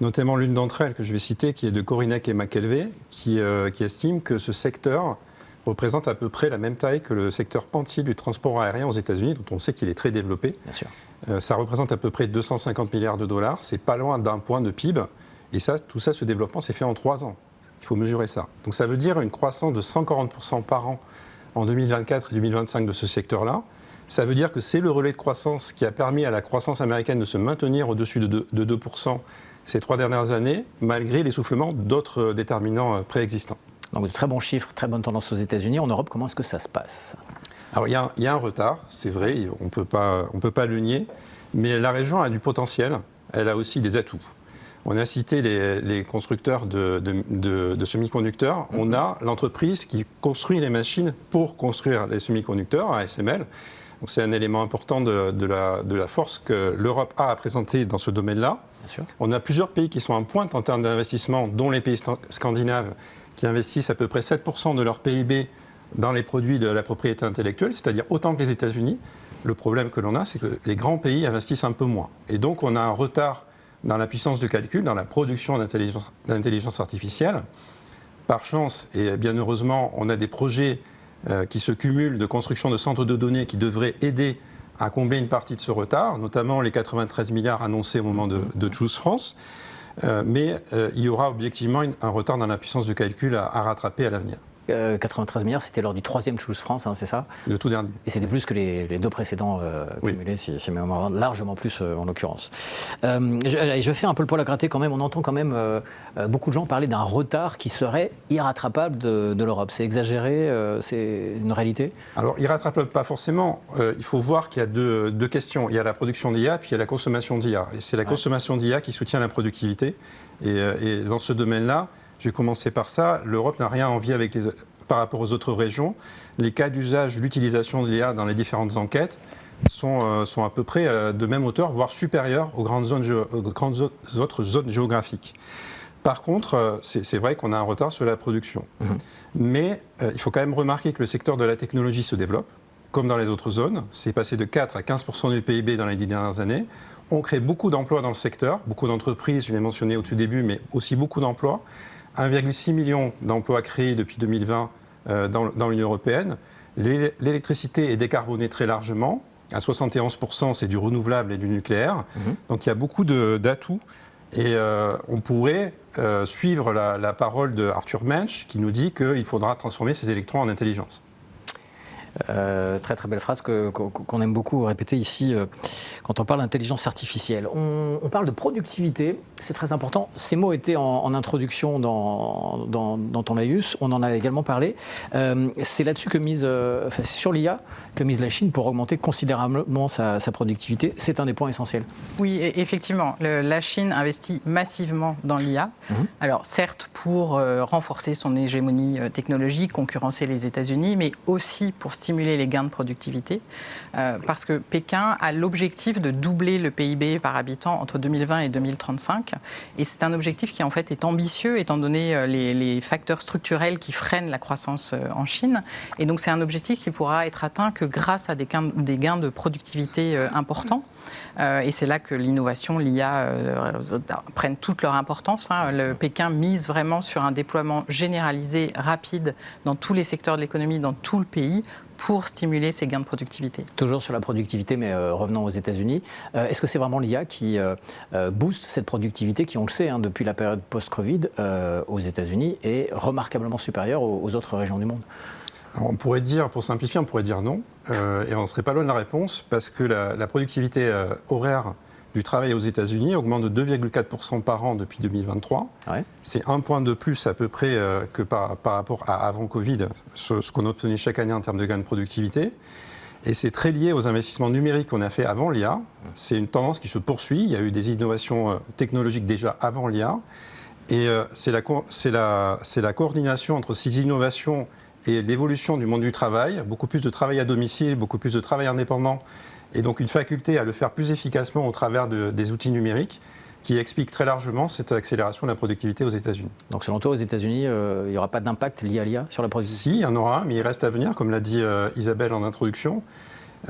Speaker 5: notamment l'une d'entre elles que je vais citer, qui est de Korinek et McKelvey, qui estime que ce secteur représente à peu près la même taille que le secteur entier du transport aérien aux États-Unis, dont on sait qu'il est très développé.
Speaker 1: Bien sûr.
Speaker 5: Ça représente à peu près 250 milliards de dollars. C'est pas loin d'un point de PIB. Et tout ça, ce développement s'est fait en 3 ans. Il faut mesurer ça. Donc ça veut dire une croissance de 140% par an en 2024 et 2025 de ce secteur-là. Ça veut dire que c'est le relais de croissance qui a permis à la croissance américaine de se maintenir au-dessus de 2% ces 3 dernières années, malgré l'essoufflement d'autres déterminants préexistants.
Speaker 1: Donc de très bons chiffres, très bonne tendance aux États-Unis. En Europe, comment est-ce que ça se passe ?
Speaker 5: Alors il y a un retard, c'est vrai, on peut pas le nier, mais la région a du potentiel, elle a aussi des atouts. On a cité les constructeurs de semi-conducteurs. On a l'entreprise qui construit les machines pour construire les semi-conducteurs, ASML. Donc c'est un élément important de la force que l'Europe a à présenter dans ce domaine-là. On a plusieurs pays qui sont en pointe en termes d'investissement, dont les pays scandinaves, qui investissent à peu près 7% de leur PIB dans les produits de la propriété intellectuelle, c'est-à-dire autant que les États-Unis. Le problème que l'on a, c'est que les grands pays investissent un peu moins. Et donc on a un retard dans la puissance de calcul, dans la production d'intelligence artificielle. Par chance, et bien heureusement, on a des projets qui se cumulent de construction de centres de données qui devraient aider à combler une partie de ce retard, notamment les 93 milliards annoncés au moment de Choose France. Mais il y aura objectivement un retard dans la puissance de calcul à rattraper à l'avenir.
Speaker 1: 93 milliards, c'était lors du 3e Choose France, c'est ça ?
Speaker 5: Le tout dernier.
Speaker 1: Et c'était plus que les 2 précédents cumulés, si largement plus en l'occurrence. Je vais faire un peu le poil à gratter quand même. On entend quand même beaucoup de gens parler d'un retard qui serait irrattrapable de l'Europe. C'est exagéré, c'est une réalité ? Alors,
Speaker 5: irrattrapable, pas forcément. Il faut voir qu'il y a deux questions. Il y a la production d'IA, puis il y a la consommation d'IA. Et c'est la consommation d'IA qui soutient la productivité. Et dans ce domaine-là, je vais commencer par ça. L'Europe n'a rien à envier par rapport aux autres régions. Les cas d'usage, l'utilisation de l'IA dans les différentes enquêtes sont à peu près de même hauteur, voire supérieurs aux grandes autres zones géographiques. Par contre, c'est vrai qu'on a un retard sur la production. Mais il faut quand même remarquer que le secteur de la technologie se développe, comme dans les autres zones. C'est passé de 4 à 15% du PIB dans les 10 dernières années. On crée beaucoup d'emplois dans le secteur, beaucoup d'entreprises, je l'ai mentionné au tout début, mais aussi beaucoup d'emplois. 1,6 million d'emplois créés depuis 2020 dans l'Union européenne. L'électricité est décarbonée très largement. À 71%, c'est du renouvelable et du nucléaire. Donc il y a beaucoup d'atouts. Et on pourrait suivre la parole de Arthur Mensch qui nous dit qu'il faudra transformer ces électrons en intelligence.
Speaker 1: Très très belle phrase qu'on aime beaucoup répéter ici quand on parle d'intelligence artificielle. On parle de productivité, c'est très important. Ces mots étaient en introduction dans ton laïus, on en a également parlé. C'est là-dessus que c'est sur l'IA que mise la Chine pour augmenter considérablement sa productivité. C'est un des points essentiels.
Speaker 6: Oui, effectivement. La Chine investit massivement dans l'IA. Alors certes pour renforcer son hégémonie technologique, concurrencer les États-Unis, mais aussi pour stimuler les gains de productivité, parce que Pékin a l'objectif de doubler le PIB par habitant entre 2020 et 2035. Et c'est un objectif qui en fait est ambitieux, étant donné les facteurs structurels qui freinent la croissance en Chine. Et donc c'est un objectif qui pourra être atteint que grâce à des gains de productivité importants. Et c'est là que l'innovation, l'IA prennent toute leur importance. Le Pékin mise vraiment sur un déploiement généralisé, rapide, dans tous les secteurs de l'économie, dans tout le pays, pour stimuler ces gains de productivité.
Speaker 1: Toujours sur la productivité, mais revenons aux États-Unis. Est-ce que c'est vraiment l'IA qui booste cette productivité qui, on le sait, depuis la période post-Covid aux États-Unis, est remarquablement supérieure aux autres régions du monde ?
Speaker 5: Alors on pourrait dire, pour simplifier, on pourrait dire non, et on ne serait pas loin de la réponse, parce que la productivité horaire du travail aux États-Unis augmente de 2,4% par an depuis 2023. Ouais. C'est 1 point de plus à peu près que par rapport à avant Covid, ce qu'on obtenait chaque année en termes de gains de productivité. Et c'est très lié aux investissements numériques qu'on a fait avant l'IA. C'est une tendance qui se poursuit. Il y a eu des innovations technologiques déjà avant l'IA. Et c'est la coordination entre ces innovations et l'évolution du monde du travail, beaucoup plus de travail à domicile, beaucoup plus de travail indépendant, et donc une faculté à le faire plus efficacement au travers des outils numériques, qui explique très largement cette accélération de la productivité aux États-Unis.
Speaker 1: Donc selon toi, aux États-Unis, il n'y aura pas d'impact lié à l'IA sur la productivité ?
Speaker 5: Si, il y en aura un, mais il reste à venir, comme l'a dit Isabelle en introduction.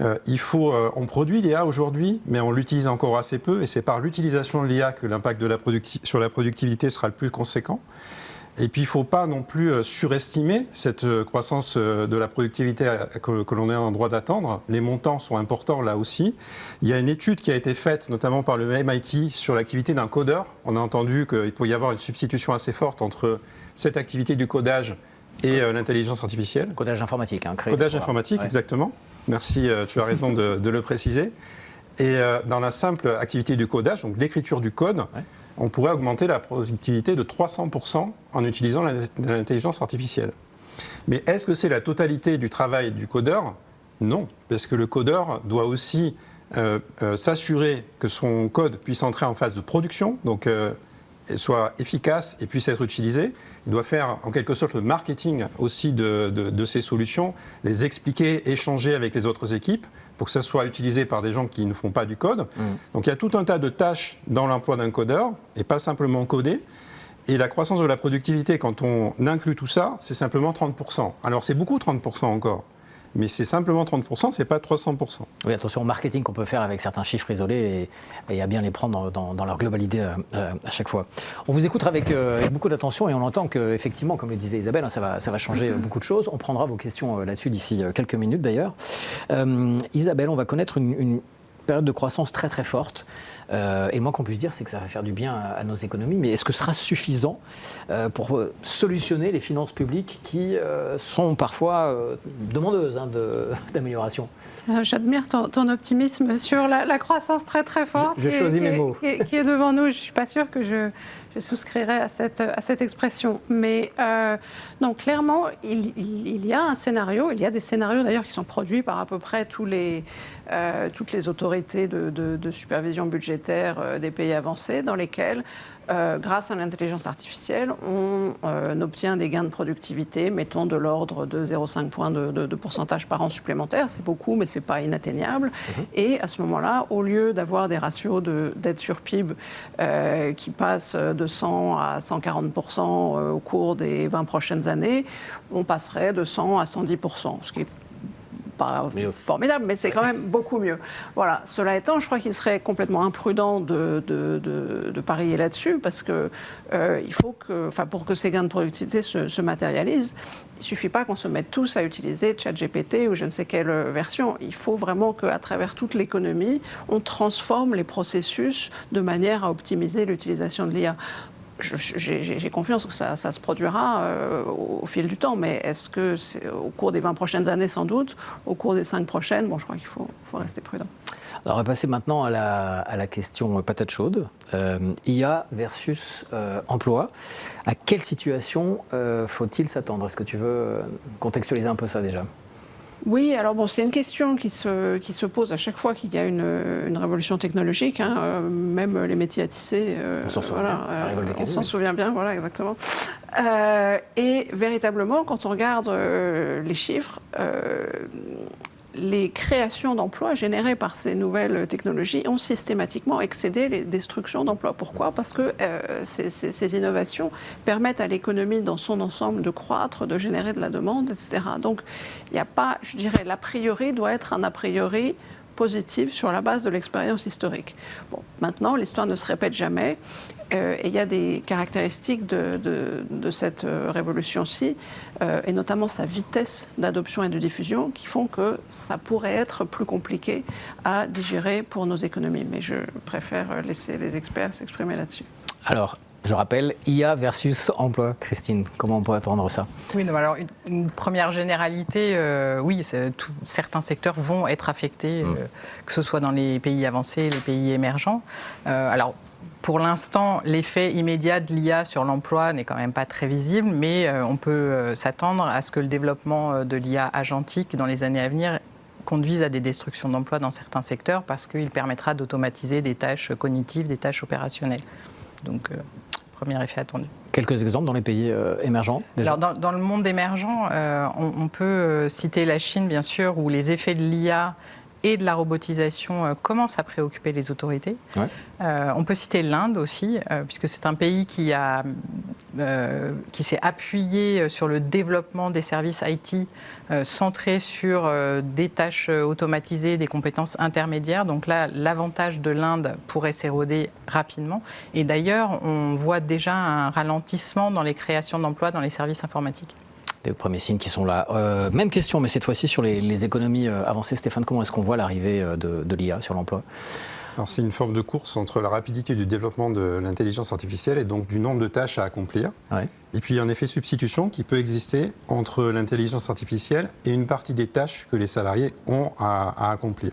Speaker 5: On produit l'IA aujourd'hui, mais on l'utilise encore assez peu, et c'est par l'utilisation de l'IA que l'impact sur la productivité sera le plus conséquent. Et puis, il ne faut pas non plus surestimer cette croissance de la productivité que l'on est en droit d'attendre. Les montants sont importants là aussi. Il y a une étude qui a été faite, notamment par le MIT, sur l'activité d'un codeur. On a entendu qu'il peut y avoir une substitution assez forte entre cette activité du codage et l'intelligence artificielle.
Speaker 1: Codage informatique.
Speaker 5: Codage informatique, ouais. Exactement. Merci, tu as raison de le préciser. Et dans la simple activité du codage, donc l'écriture du code, ouais, on pourrait augmenter la productivité de 300% en utilisant l'intelligence artificielle. Mais est-ce que c'est la totalité du travail du codeur ? Non, parce que le codeur doit aussi s'assurer que son code puisse entrer en phase de production, donc soit efficace et puisse être utilisé. Il doit faire en quelque sorte le marketing aussi de ces solutions, les expliquer, échanger avec les autres équipes pour que ça soit utilisé par des gens qui ne font pas du code. Donc il y a tout un tas de tâches dans l'emploi d'un codeur et pas simplement coder. Et la croissance de la productivité, quand on inclut tout ça, c'est simplement 30%. Alors c'est beaucoup 30% encore. Mais c'est simplement 30%, c'est pas 300%.
Speaker 1: Oui, attention au marketing qu'on peut faire avec certains chiffres isolés et à bien les prendre dans leur globalité à chaque fois. On vous écoute avec beaucoup d'attention et on entend qu'effectivement, comme le disait Isabelle, ça va changer beaucoup de choses. On prendra vos questions là-dessus d'ici quelques minutes d'ailleurs. Isabelle, on va connaître une période de croissance très très forte. Et le moins qu'on puisse dire, c'est que ça va faire du bien à nos économies. Mais est-ce que ce sera suffisant pour solutionner les finances publiques qui sont parfois demandeuses d'amélioration ?
Speaker 2: J'admire ton optimisme sur la croissance très très forte
Speaker 1: je choisis mes mots.
Speaker 2: Qui est devant nous. Je ne suis pas sûre que je souscrirai à cette expression. Mais donc clairement, il y a un scénario, il y a des scénarios d'ailleurs qui sont produits par à peu près toutes les autorités de supervision budgétaire des pays avancés dans lesquels, grâce à l'intelligence artificielle, on obtient des gains de productivité, mettons de l'ordre de 0,5 points de pourcentage par an supplémentaire. C'est beaucoup, mais ce n'est pas inatteignable. Et à ce moment-là, au lieu d'avoir des ratios de dette sur PIB qui passent de 100 à 140% au cours des 20 prochaines années, on passerait de 100 à 110%, ce qui est pas formidable, mais c'est quand même beaucoup mieux. Voilà. Cela étant, je crois qu'il serait complètement imprudent de parier là-dessus, parce que il faut pour que ces gains de productivité se matérialisent, il ne suffit pas qu'on se mette tous à utiliser ChatGPT ou je ne sais quelle version. Il faut vraiment qu'à travers toute l'économie, on transforme les processus de manière à optimiser l'utilisation de l'IA. j'ai confiance que ça se produira au fil du temps, mais est-ce que c'est au cours des 20 prochaines années sans doute, au cours des 5 prochaines, bon, je crois qu'il faut rester prudent.
Speaker 1: Alors, on va passer maintenant à la question patate chaude. IA versus emploi. À quelle situation faut-il s'attendre? Est-ce que tu veux contextualiser un peu ça déjà?
Speaker 2: Oui, alors bon, c'est une question qui se pose à chaque fois qu'il y a une révolution technologique, hein, même les métiers à tisser,
Speaker 1: on s'en souvient bien,
Speaker 2: on s'en souvient bien, voilà, exactement. Et véritablement, quand on regarde les chiffres, les créations d'emplois générées par ces nouvelles technologies ont systématiquement excédé les destructions d'emplois. Pourquoi? Parce que ces innovations permettent à l'économie dans son ensemble de croître, de générer de la demande, etc. Donc, il n'y a pas, je dirais, l'a priori doit être un a priori positif sur la base de l'expérience historique. Bon, maintenant, l'histoire ne se répète jamais. Et il y a des caractéristiques de cette révolution-ci, et notamment sa vitesse d'adoption et de diffusion, qui font que ça pourrait être plus compliqué à digérer pour nos économies. Mais je préfère laisser les experts s'exprimer là-dessus.
Speaker 1: Alors, je rappelle, IA versus emploi. Christine, comment on peut attendre ça?
Speaker 6: Oui, non, alors une première généralité, oui, certains secteurs vont être affectés, que ce soit dans les pays avancés, les pays émergents. Alors, pour l'instant, l'effet immédiat de l'IA sur l'emploi n'est quand même pas très visible, mais on peut s'attendre à ce que le développement de l'IA agentique dans les années à venir conduise à des destructions d'emplois dans certains secteurs parce qu'il permettra d'automatiser des tâches cognitives, des tâches opérationnelles. Donc, premier effet attendu.
Speaker 1: Quelques exemples dans les pays émergents déjà.
Speaker 6: Alors, dans le monde émergent, on peut citer la Chine, bien sûr, où les effets de l'IA et de la robotisation commencent à préoccuper les autorités. Ouais. On peut citer l'Inde aussi, puisque c'est un pays qui s'est appuyé sur le développement des services IT centrés sur des tâches automatisées, des compétences intermédiaires. Donc là, l'avantage de l'Inde pourrait s'éroder rapidement. Et d'ailleurs, on voit déjà un ralentissement dans les créations d'emplois dans les services informatiques.
Speaker 1: Des premiers signes qui sont là. Même question, mais cette fois-ci sur les économies avancées. Stéphane, comment est-ce qu'on voit l'arrivée de l'IA sur l'emploi?
Speaker 5: Alors, c'est une forme de course entre la rapidité du développement de l'intelligence artificielle et donc du nombre de tâches à accomplir. Ouais. Et puis, un effet substitution qui peut exister entre l'intelligence artificielle et une partie des tâches que les salariés ont à accomplir.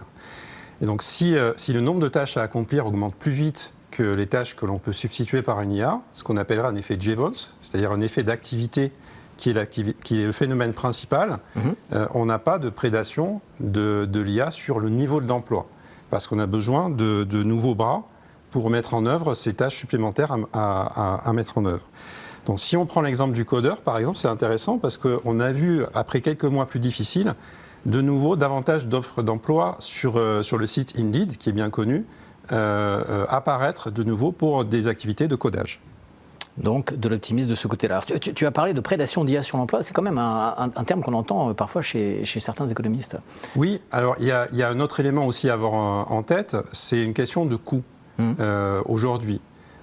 Speaker 5: Et donc, si le nombre de tâches à accomplir augmente plus vite que les tâches que l'on peut substituer par une IA, ce qu'on appellera un effet Jevons, c'est-à-dire un effet d'activité qui est le phénomène principal, on n'a pas de prédation de l'IA sur le niveau de l'emploi, parce qu'on a besoin de nouveaux bras pour mettre en œuvre ces tâches supplémentaires à mettre en œuvre. Donc si on prend l'exemple du codeur, par exemple, c'est intéressant parce qu'on a vu, après quelques mois plus difficiles, de nouveau davantage d'offres d'emploi sur le site Indeed, qui est bien connu, apparaître de nouveau pour des activités de codage.
Speaker 1: Donc, de l'optimisme de ce côté-là. Tu as parlé de prédation d'IA sur l'emploi. C'est quand même un terme qu'on entend parfois chez certains économistes.
Speaker 5: Oui, alors il y a un autre élément aussi à avoir en tête, c'est une question de coût. Aujourd'hui,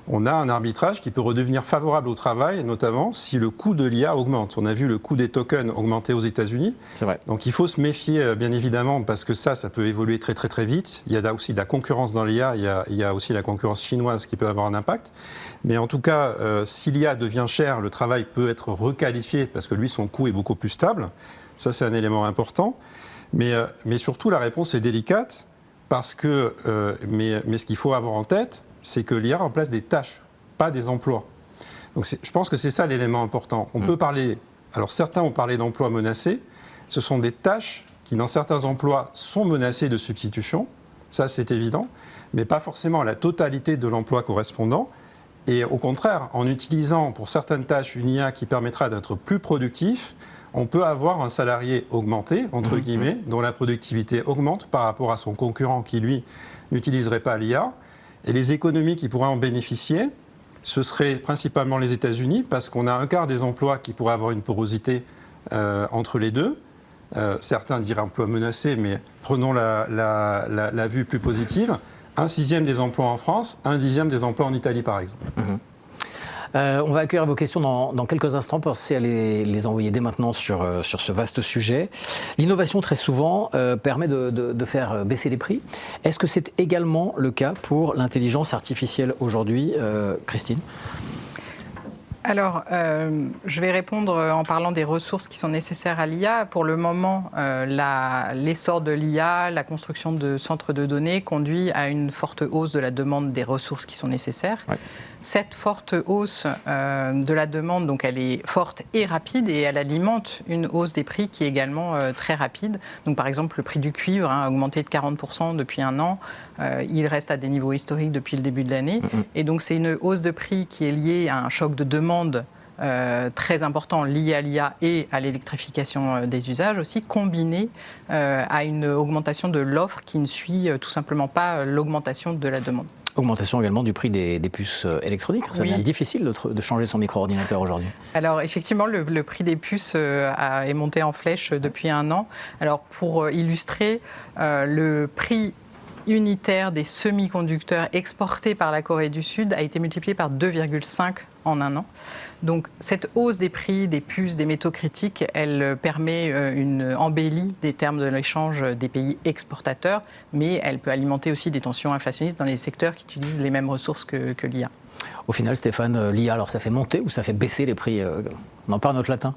Speaker 5: on a un arbitrage qui peut redevenir favorable au travail, notamment si le coût de l'IA augmente. On a vu le coût des tokens augmenter aux États-Unis. C'est vrai. Donc il faut se méfier, bien évidemment, parce que ça peut évoluer très très très vite. Il y a là aussi de la concurrence dans l'IA, il y a aussi la concurrence chinoise qui peut avoir un impact. Mais en tout cas, si l'IA devient cher, le travail peut être requalifié parce que lui, son coût est beaucoup plus stable. Ça, c'est un élément important. Mais surtout, la réponse est délicate parce que, mais ce qu'il faut avoir en tête, c'est que l'IA remplace des tâches, pas des emplois. Donc je pense que c'est ça l'élément important. On peut parler, alors certains ont parlé d'emplois menacés, ce sont des tâches qui dans certains emplois sont menacées de substitution, ça c'est évident, mais pas forcément la totalité de l'emploi correspondant. Et au contraire, en utilisant pour certaines tâches une IA qui permettra d'être plus productif, on peut avoir un salarié augmenté, entre guillemets, dont la productivité augmente par rapport à son concurrent qui, lui, n'utiliserait pas l'IA. Et les économies qui pourraient en bénéficier, ce seraient principalement les États-Unis, parce qu'on a un quart des emplois qui pourraient avoir une porosité entre les deux. Certains diraient emplois menacés, mais prenons la vue plus positive. 1/6 des emplois en France, 1/10 des emplois en Italie, par exemple.
Speaker 1: On va accueillir vos questions dans quelques instants. Pensez à les envoyer dès maintenant sur ce vaste sujet. L'innovation, très souvent, permet de faire baisser les prix. Est-ce que c'est également le cas pour l'intelligence artificielle aujourd'hui, Christine ?
Speaker 6: Alors, je vais répondre en parlant des ressources qui sont nécessaires à l'IA. Pour le moment, l'essor de l'IA, la construction de centres de données conduit à une forte hausse de la demande des ressources qui sont nécessaires. Ouais. Cette forte hausse de la demande, donc elle est forte et rapide et elle alimente une hausse des prix qui est également très rapide. Donc par exemple, le prix du cuivre a augmenté de 40% depuis un an. Il reste à des niveaux historiques depuis le début de l'année. Et donc c'est une hausse de prix qui est liée à un choc de demande très important lié à l'IA et à l'électrification des usages aussi, combiné à une augmentation de l'offre qui ne suit tout simplement pas l'augmentation de la demande.
Speaker 1: Augmentation également du prix des puces électroniques. Ça devient difficile de changer son micro-ordinateur aujourd'hui.
Speaker 6: Alors effectivement, le prix des puces est monté en flèche depuis un an. Alors pour illustrer, le prix unitaire des semi-conducteurs exportés par la Corée du Sud a été multiplié par 2,5 en un an. Donc cette hausse des prix des puces, des métaux critiques, elle permet une embellie des termes de l'échange des pays exportateurs, mais elle peut alimenter aussi des tensions inflationnistes dans les secteurs qui utilisent les mêmes ressources que l'IA.
Speaker 1: Au final, Stéphane, l'IA, alors ça fait monter ou ça fait baisser les prix? On en parle notre latin.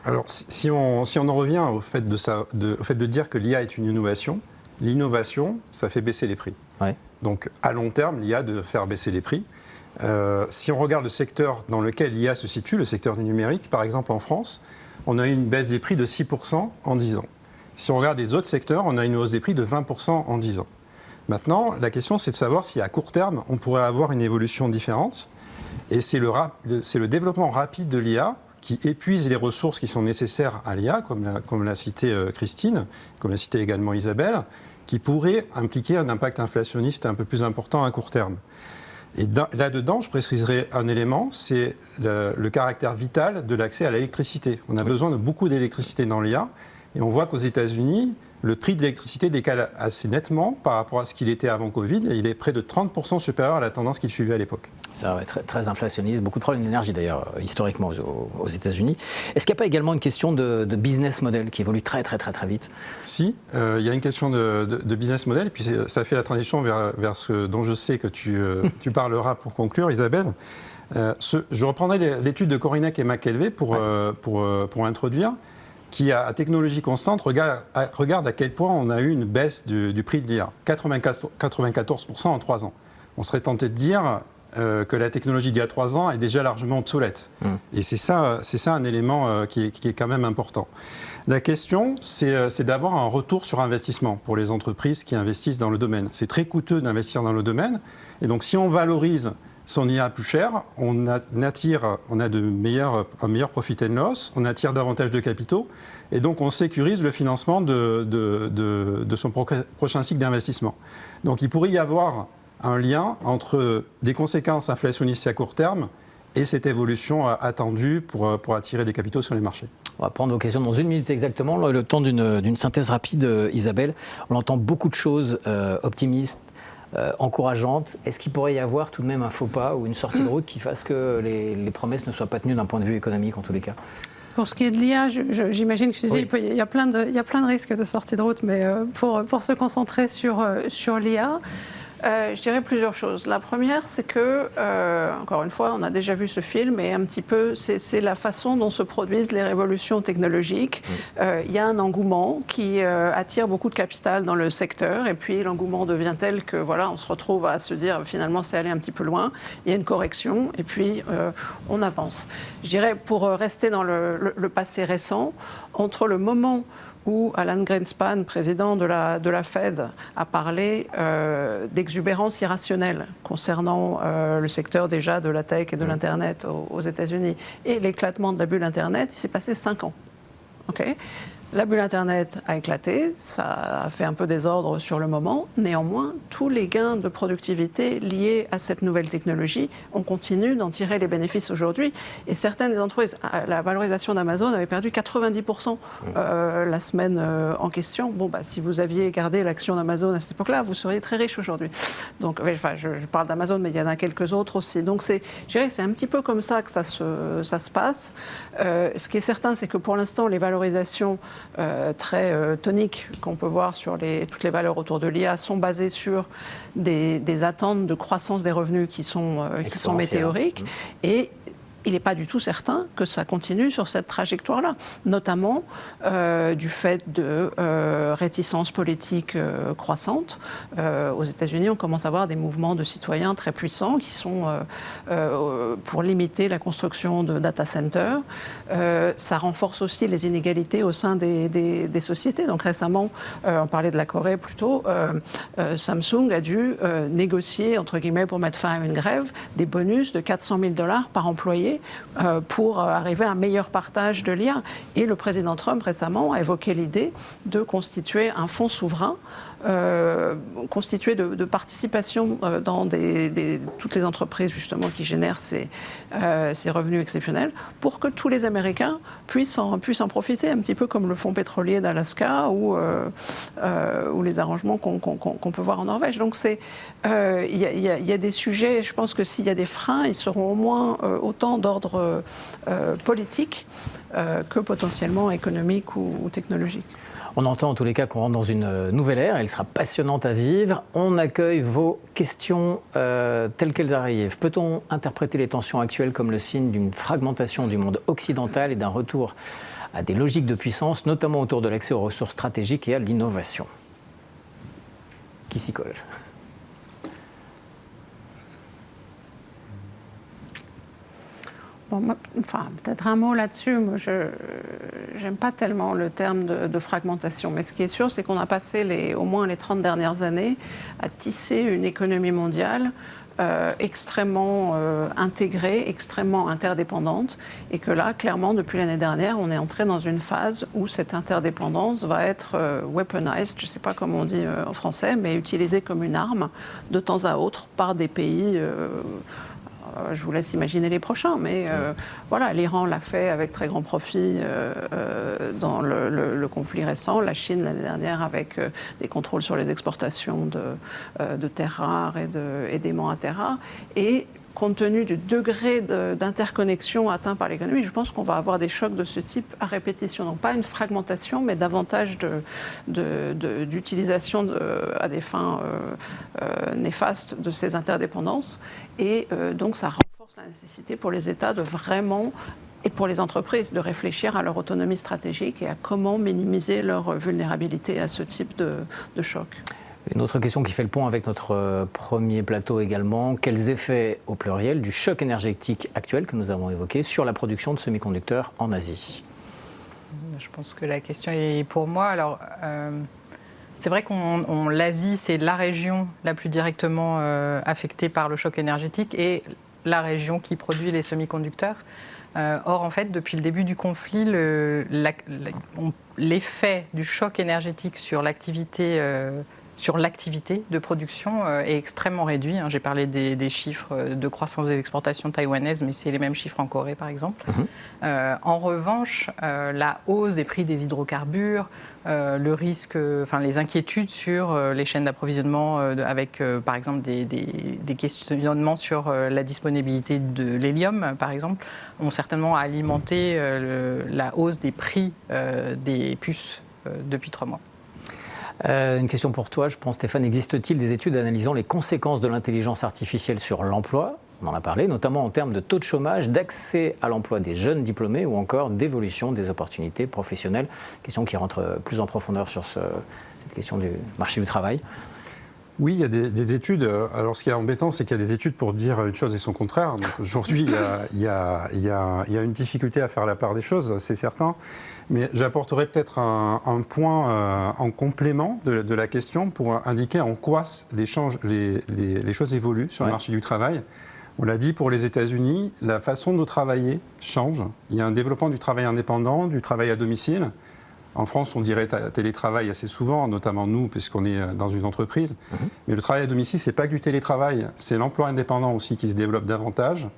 Speaker 5: Alors si on en revient au fait de dire que l'IA est une innovation, l'innovation, ça fait baisser les prix. Ouais. Donc à long terme, l'IA doit faire baisser les prix. Si on regarde le secteur dans lequel l'IA se situe, le secteur du numérique, par exemple en France, on a eu une baisse des prix de 6% en 10 ans. Si on regarde les autres secteurs, on a une hausse des prix de 20% en 10 ans. Maintenant, la question, c'est de savoir si à court terme, on pourrait avoir une évolution différente. Et c'est le développement rapide de l'IA qui épuise les ressources qui sont nécessaires à l'IA, comme l'a cité Christine, comme l'a cité également Isabelle, qui pourrait impliquer un impact inflationniste un peu plus important à court terme. Et là-dedans, je préciserai un élément, c'est le caractère vital de l'accès à l'électricité. On a besoin de beaucoup d'électricité dans l'IA, et on voit qu'aux États-Unis, le prix de l'électricité décale assez nettement par rapport à ce qu'il était avant Covid, et il est près de 30% supérieur à la tendance qu'il suivait à l'époque.
Speaker 1: Ça va être très inflationniste, beaucoup de problèmes d'énergie d'ailleurs, historiquement aux États-Unis. Est-ce qu'il n'y a pas également une question de business model qui évolue très vite? Si,
Speaker 5: il y a une question de business model, et puis ça fait la transition vers ce dont je sais que tu parleras pour conclure, Isabelle. Je reprendrai l'étude de Korinek et McKelvey pour introduire, qui, à technologie constante, regarde à quel point on a eu une baisse du prix de l'IA. 94% en 3 ans. On serait tenté de dire que la technologie d'il y a 3 ans est déjà largement obsolète. Et c'est ça un élément qui est quand même important. La question, c'est d'avoir un retour sur investissement pour les entreprises qui investissent dans le domaine. C'est très coûteux d'investir dans le domaine. Et donc, si on valorise son IA plus cher, on a un meilleur profit and loss, on attire davantage de capitaux, et donc on sécurise le financement de son prochain cycle d'investissement. Donc il pourrait y avoir un lien entre des conséquences inflationnistes à court terme et cette évolution attendue pour attirer des capitaux sur les marchés.
Speaker 1: On va prendre vos questions dans 1 minute exactement, le temps d'une synthèse rapide, Isabelle. On entend beaucoup de choses optimistes, encourageante. Est-ce qu'il pourrait y avoir tout de même un faux pas ou une sortie de route qui fasse que les promesses ne soient pas tenues d'un point de vue économique en tous les cas?
Speaker 2: Pour ce qui est de l'IA, j'imagine que il y a plein de risques de sortie de route, mais pour se concentrer sur l'IA, je dirais plusieurs choses. La première, c'est que, encore une fois, on a déjà vu ce film, et un petit peu, c'est la façon dont se produisent les révolutions technologiques. Il y a un engouement qui attire beaucoup de capital dans le secteur, et puis l'engouement devient tel que, voilà, on se retrouve à se dire, finalement, c'est aller un petit peu loin. Il y a une correction, et puis on avance. Je dirais, pour rester dans le passé récent, entre le moment où Alan Greenspan, président de la Fed, a parlé d'exubérance irrationnelle concernant le secteur déjà de la tech et de l'Internet aux États-Unis et l'éclatement de la bulle Internet, il s'est passé 5 ans. Okay. La bulle Internet a éclaté, ça a fait un peu désordre sur le moment. Néanmoins, tous les gains de productivité liés à cette nouvelle technologie, on continue d'en tirer les bénéfices aujourd'hui. Et certaines des entreprises, la valorisation d'Amazon avait perdu 90% la semaine en question. Bon, si vous aviez gardé l'action d'Amazon à cette époque-là, vous seriez très riche aujourd'hui. Donc, enfin, je parle d'Amazon, mais il y en a quelques autres aussi. Donc, je dirais que c'est un petit peu comme ça que ça se passe. Ce qui est certain, c'est que pour l'instant, les valorisations très toniques qu'on peut voir sur toutes les valeurs autour de l'IA sont basées sur des attentes de croissance des revenus qui sont météoriques. Et il n'est pas du tout certain que ça continue sur cette trajectoire-là, notamment du fait de réticences politiques croissantes. Aux États-Unis, on commence à voir des mouvements de citoyens très puissants qui sont pour limiter la construction de data centers. Ça renforce aussi les inégalités au sein des sociétés. Donc récemment, on parlait de la Corée plutôt, Samsung a dû négocier, entre guillemets, pour mettre fin à une grève, des bonus de $400 000 par employé pour arriver à un meilleur partage de l'IA. Et le président Trump récemment a évoqué l'idée de constituer un fonds souverain constitué de participation dans toutes les entreprises justement qui génèrent ces revenus exceptionnels pour que tous les Américains puissent en profiter, un petit peu comme le fonds pétrolier d'Alaska ou les arrangements qu'on peut voir en Norvège. Donc il y a des sujets, je pense que s'il y a des freins, ils seront au moins autant d'ordre politique que potentiellement économique ou technologique.
Speaker 1: On entend en tous les cas qu'on rentre dans une nouvelle ère, elle sera passionnante à vivre. On accueille vos questions telles qu'elles arrivent. Peut-on interpréter les tensions actuelles comme le signe d'une fragmentation du monde occidental et d'un retour à des logiques de puissance, notamment autour de l'accès aux ressources stratégiques et à l'innovation? Qui s'y colle?
Speaker 2: Bon, enfin, peut-être un mot là-dessus. Moi, je n'aime pas tellement le terme de fragmentation. Mais ce qui est sûr, c'est qu'on a passé au moins les 30 dernières années à tisser une économie mondiale extrêmement intégrée, extrêmement interdépendante. Et que là, clairement, depuis l'année dernière, on est entré dans une phase où cette interdépendance va être weaponized, je ne sais pas comment on dit en français, mais utilisée comme une arme de temps à autre par des pays... je vous laisse imaginer les prochains, mais voilà, l'Iran l'a fait avec très grand profit dans le conflit récent, la Chine l'année dernière avec des contrôles sur les exportations de terres rares et d'aimants à terres rares. Et compte tenu du degré d'interconnexion atteint par l'économie, je pense qu'on va avoir des chocs de ce type à répétition. Donc pas une fragmentation, mais davantage d'utilisation à des fins néfastes de ces interdépendances. Et donc ça renforce la nécessité pour les États de vraiment, et pour les entreprises, de réfléchir à leur autonomie stratégique et à comment minimiser leur vulnérabilité à ce type de choc.
Speaker 1: Une autre question qui fait le pont avec notre premier plateau également. Quels effets, au pluriel, du choc énergétique actuel que nous avons évoqué sur la production de semi-conducteurs en Asie?
Speaker 6: Je pense que la question est pour moi. Alors, c'est vrai qu'on l'Asie, c'est la région la plus directement affectée par le choc énergétique et la région qui produit les semi-conducteurs. Or, en fait, depuis le début du conflit, l'effet du choc énergétique sur l'activité de production est extrêmement réduit. J'ai parlé des chiffres de croissance des exportations taïwanaises, mais c'est les mêmes chiffres en Corée, par exemple. En revanche, la hausse des prix des hydrocarbures, le risque, les inquiétudes sur les chaînes d'approvisionnement avec, par exemple, des questionnements sur la disponibilité de l'hélium, par exemple, ont certainement alimenté la hausse des prix des puces depuis 3 mois.
Speaker 1: Une question pour toi, je pense, Stéphane. Existe-t-il des études analysant les conséquences de l'intelligence artificielle sur l'emploi? On en a parlé, notamment en termes de taux de chômage, d'accès à l'emploi des jeunes diplômés ou encore d'évolution des opportunités professionnelles. Question qui rentre plus en profondeur sur cette question du marché du travail.
Speaker 5: Oui, il y a des études. Alors, ce qui est embêtant, c'est qu'il y a des études pour dire une chose et son contraire. Donc, aujourd'hui, il y a une difficulté à faire la part des choses, c'est certain. Mais j'apporterai peut-être un point en complément de la question pour indiquer en quoi les choses évoluent sur le marché du travail. On l'a dit, pour les États-Unis, la façon de travailler change. Il y a un développement du travail indépendant, du travail à domicile. En France, on dirait télétravail assez souvent, notamment nous, puisqu'on est dans une entreprise. Mais le travail à domicile, ce n'est pas que du télétravail, c'est l'emploi indépendant aussi qui se développe davantage.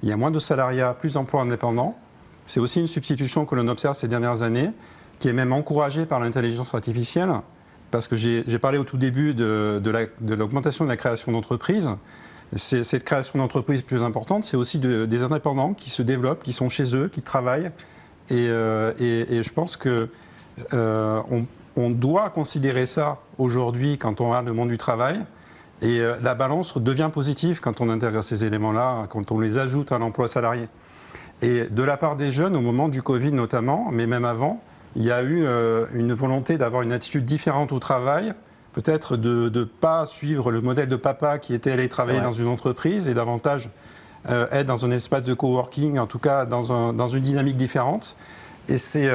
Speaker 5: Il y a moins de salariat, plus d'emplois indépendants. C'est aussi une substitution que l'on observe ces dernières années, qui est même encouragée par l'intelligence artificielle, parce que j'ai parlé au tout début de l'augmentation de la création d'entreprises. Cette création d'entreprises plus importante, c'est aussi des indépendants qui se développent, qui sont chez eux, qui travaillent. Et je pense que on doit considérer ça aujourd'hui quand on regarde le monde du travail. Et la balance devient positive quand on intègre ces éléments-là, quand on les ajoute à l'emploi salarié. Et de la part des jeunes, au moment du Covid notamment, mais même avant, il y a eu une volonté d'avoir une attitude différente au travail, peut-être de ne pas suivre le modèle de papa qui était allé travailler dans une entreprise et davantage être dans un espace de coworking, en tout cas dans une dynamique différente. Et c'est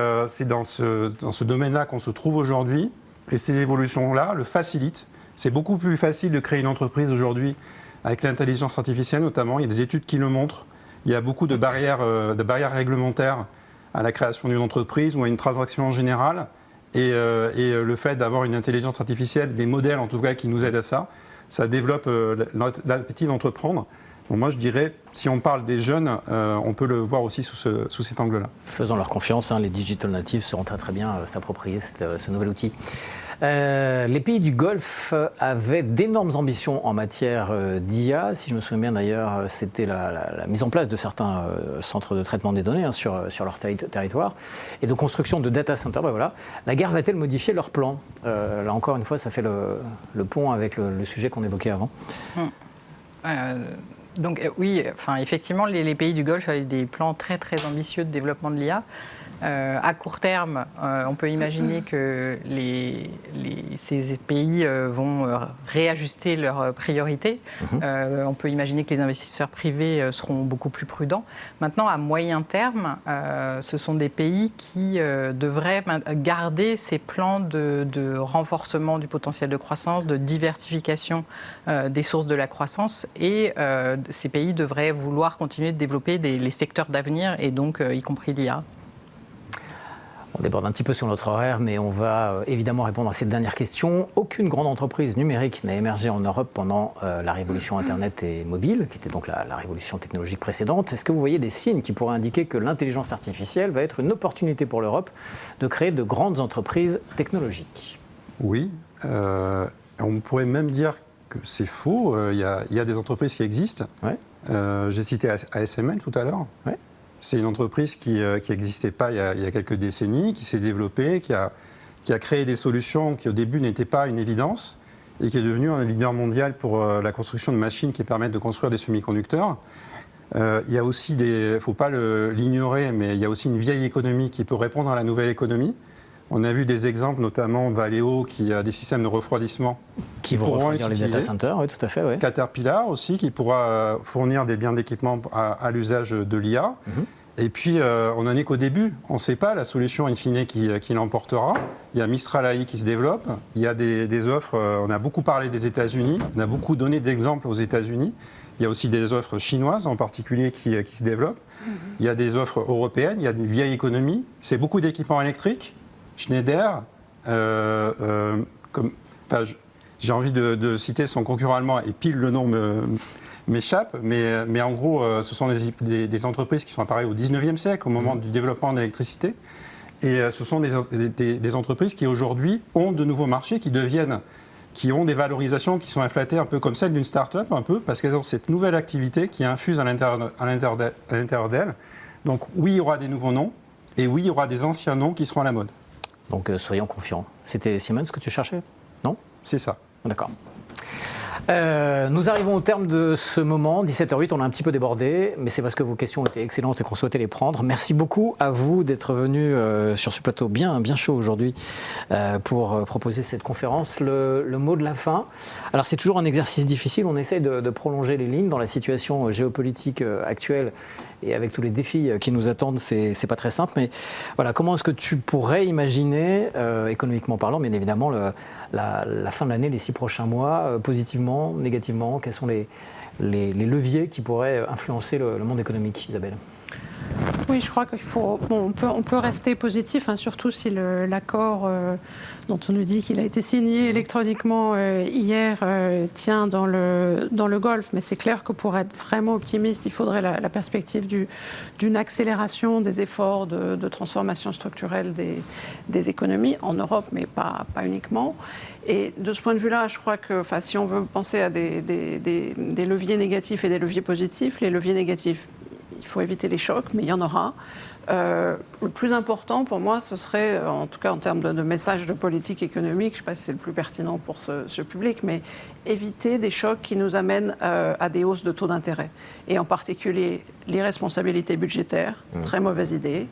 Speaker 5: dans ce domaine-là qu'on se trouve aujourd'hui. Et ces évolutions-là le facilitent. C'est beaucoup plus facile de créer une entreprise aujourd'hui avec l'intelligence artificielle notamment. Il y a des études qui le montrent. Il y a beaucoup de barrières réglementaires à la création d'une entreprise ou à une transaction en général. Et le fait d'avoir une intelligence artificielle, des modèles en tout cas qui nous aident à ça, ça développe l'appétit d'entreprendre. Bon, moi je dirais, si on parle des jeunes, on peut le voir aussi sous cet angle-là.
Speaker 1: Faisons leur confiance, les digital natives sauront très bien s'approprier ce nouvel outil. Les pays du Golfe avaient d'énormes ambitions en matière d'IA. Si je me souviens bien d'ailleurs, c'était la mise en place de certains centres de traitement des données sur leur territoire et de construction de data centers. Voilà. La guerre va-t-elle modifier leurs plans? Là encore une fois, ça fait le pont avec le sujet qu'on évoquait avant.
Speaker 6: Donc oui, effectivement, les pays du Golfe avaient des plans très très ambitieux de développement de l'IA. À court terme, on peut imaginer que ces pays vont réajuster leurs priorités. On peut imaginer que les investisseurs privés seront beaucoup plus prudents. Maintenant, à moyen terme, ce sont des pays qui devraient garder ces plans de renforcement du potentiel de croissance, de diversification des sources de la croissance. Et ces pays devraient vouloir continuer de développer les secteurs d'avenir, et donc y compris l'IA.
Speaker 1: On déborde un petit peu sur notre horaire, mais on va évidemment répondre à cette dernière question. Aucune grande entreprise numérique n'a émergé en Europe pendant la révolution Internet et mobile, qui était donc la révolution technologique précédente. Est-ce que vous voyez des signes qui pourraient indiquer que l'intelligence artificielle va être une opportunité pour l'Europe de créer de grandes entreprises technologiques?
Speaker 5: Oui, on pourrait même dire que c'est faux. Il y a des entreprises qui existent. Ouais. J'ai cité ASML tout à l'heure. Ouais. C'est une entreprise qui n'existait pas il y a quelques décennies, qui s'est développée, qui a créé des solutions qui au début n'étaient pas une évidence et qui est devenue un leader mondial pour la construction de machines qui permettent de construire des semi-conducteurs. Il y a aussi il ne faut pas l'ignorer, mais il y a aussi une vieille économie qui peut répondre à la nouvelle économie. On a vu des exemples, notamment Valeo, qui a des systèmes de refroidissement
Speaker 1: qui vont refroidir les data centers, oui, tout à fait. Ouais.
Speaker 5: Caterpillar aussi, qui pourra fournir des biens d'équipement à l'usage de l'IA. Et puis, on n'en est qu'au début. On ne sait pas la solution in fine qui l'emportera. Il y a Mistral AI qui se développe. Il y a des offres, on a beaucoup parlé des États-Unis, on a beaucoup donné d'exemples aux États-Unis. Il y a aussi des offres chinoises en particulier qui se développent. Il y a des offres européennes, il y a une vieille économie. C'est beaucoup d'équipements électriques. Schneider, j'ai envie de citer son concurrent allemand et pile le nom m'échappe, mais en gros, ce sont des entreprises qui sont apparues au 19e siècle, au moment du développement de l'électricité. Et ce sont des entreprises qui aujourd'hui ont de nouveaux marchés, qui ont des valorisations qui sont inflatées un peu comme celle d'une start-up, un peu, parce qu'elles ont cette nouvelle activité qui infuse à l'intérieur d'elles. Donc oui, il y aura des nouveaux noms, et oui, il y aura des anciens noms qui seront à la mode.
Speaker 1: Donc soyons confiants. C'était Siemens que tu cherchais? Non?
Speaker 5: C'est ça.
Speaker 1: D'accord. Nous arrivons au terme de ce moment, 17h08, on a un petit peu débordé, mais c'est parce que vos questions étaient excellentes et qu'on souhaitait les prendre. Merci beaucoup à vous d'être venus sur ce plateau bien chaud aujourd'hui pour proposer cette conférence. Le mot de la fin, alors c'est toujours un exercice difficile, on essaye de prolonger les lignes dans la situation géopolitique actuelle. Et avec tous les défis qui nous attendent, c'est pas très simple. Mais voilà, comment est-ce que tu pourrais imaginer, économiquement parlant, bien évidemment, la fin de l'année, les 6 prochains mois, positivement, négativement? Quels sont les leviers qui pourraient influencer le monde économique, Isabelle?
Speaker 2: Oui, je crois qu'il faut. Bon, on peut rester positif, surtout si l'accord dont on nous dit qu'il a été signé électroniquement hier tient dans le Golfe. Mais c'est clair que pour être vraiment optimiste, il faudrait la perspective d'une accélération des efforts de transformation structurelle des économies en Europe, mais pas uniquement. Et de ce point de vue-là, je crois que si on veut penser à des leviers négatifs et des leviers positifs, les leviers négatifs, il faut éviter les chocs, mais il y en aura. Le plus important pour moi, ce serait, en tout cas en termes de message de politique économique, je ne sais pas si c'est le plus pertinent pour ce public, mais éviter des chocs qui nous amènent à des hausses de taux d'intérêt. Et en particulier l'irresponsabilité budgétaire, très mauvaise idée,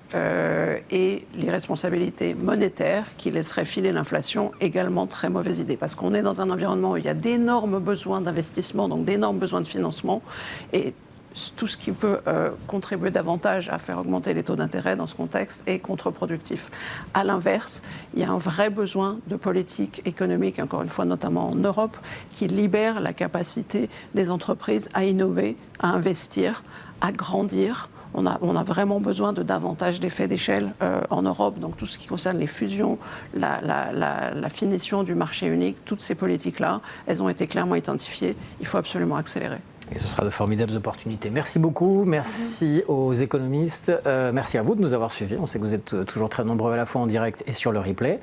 Speaker 2: et l'irresponsabilité monétaire qui laisserait filer l'inflation, également très mauvaise idée. Parce qu'on est dans un environnement où il y a d'énormes besoins d'investissement, donc d'énormes besoins de financement, et tout ce qui peut contribuer davantage à faire augmenter les taux d'intérêt dans ce contexte est contre-productif. À l'inverse, il y a un vrai besoin de politique économique, encore une fois notamment en Europe, qui libère la capacité des entreprises à innover, à investir, à grandir. On a vraiment besoin de davantage d'effets d'échelle en Europe. Donc tout ce qui concerne les fusions, la finition du marché unique, toutes ces politiques-là, elles ont été clairement identifiées. Il faut absolument accélérer.
Speaker 1: Et ce sera de formidables opportunités. Merci beaucoup, merci aux économistes, merci à vous de nous avoir suivis. On sait que vous êtes toujours très nombreux à la fois en direct et sur le replay.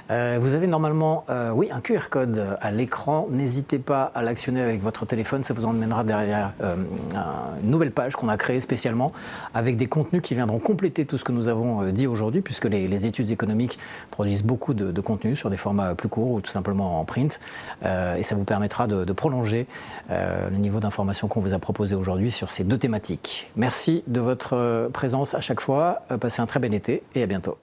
Speaker 1: Vous avez normalement, oui, un QR code à l'écran. N'hésitez pas à l'actionner avec votre téléphone, ça vous emmènera derrière une nouvelle page qu'on a créée spécialement avec des contenus qui viendront compléter tout ce que nous avons dit aujourd'hui, puisque les études économiques produisent beaucoup de contenus sur des formats plus courts ou tout simplement en print. Et ça vous permettra de prolonger le niveau d'information qu'on vous a proposé aujourd'hui sur ces deux thématiques. Merci de votre présence à chaque fois. Passez un très bel été et à bientôt.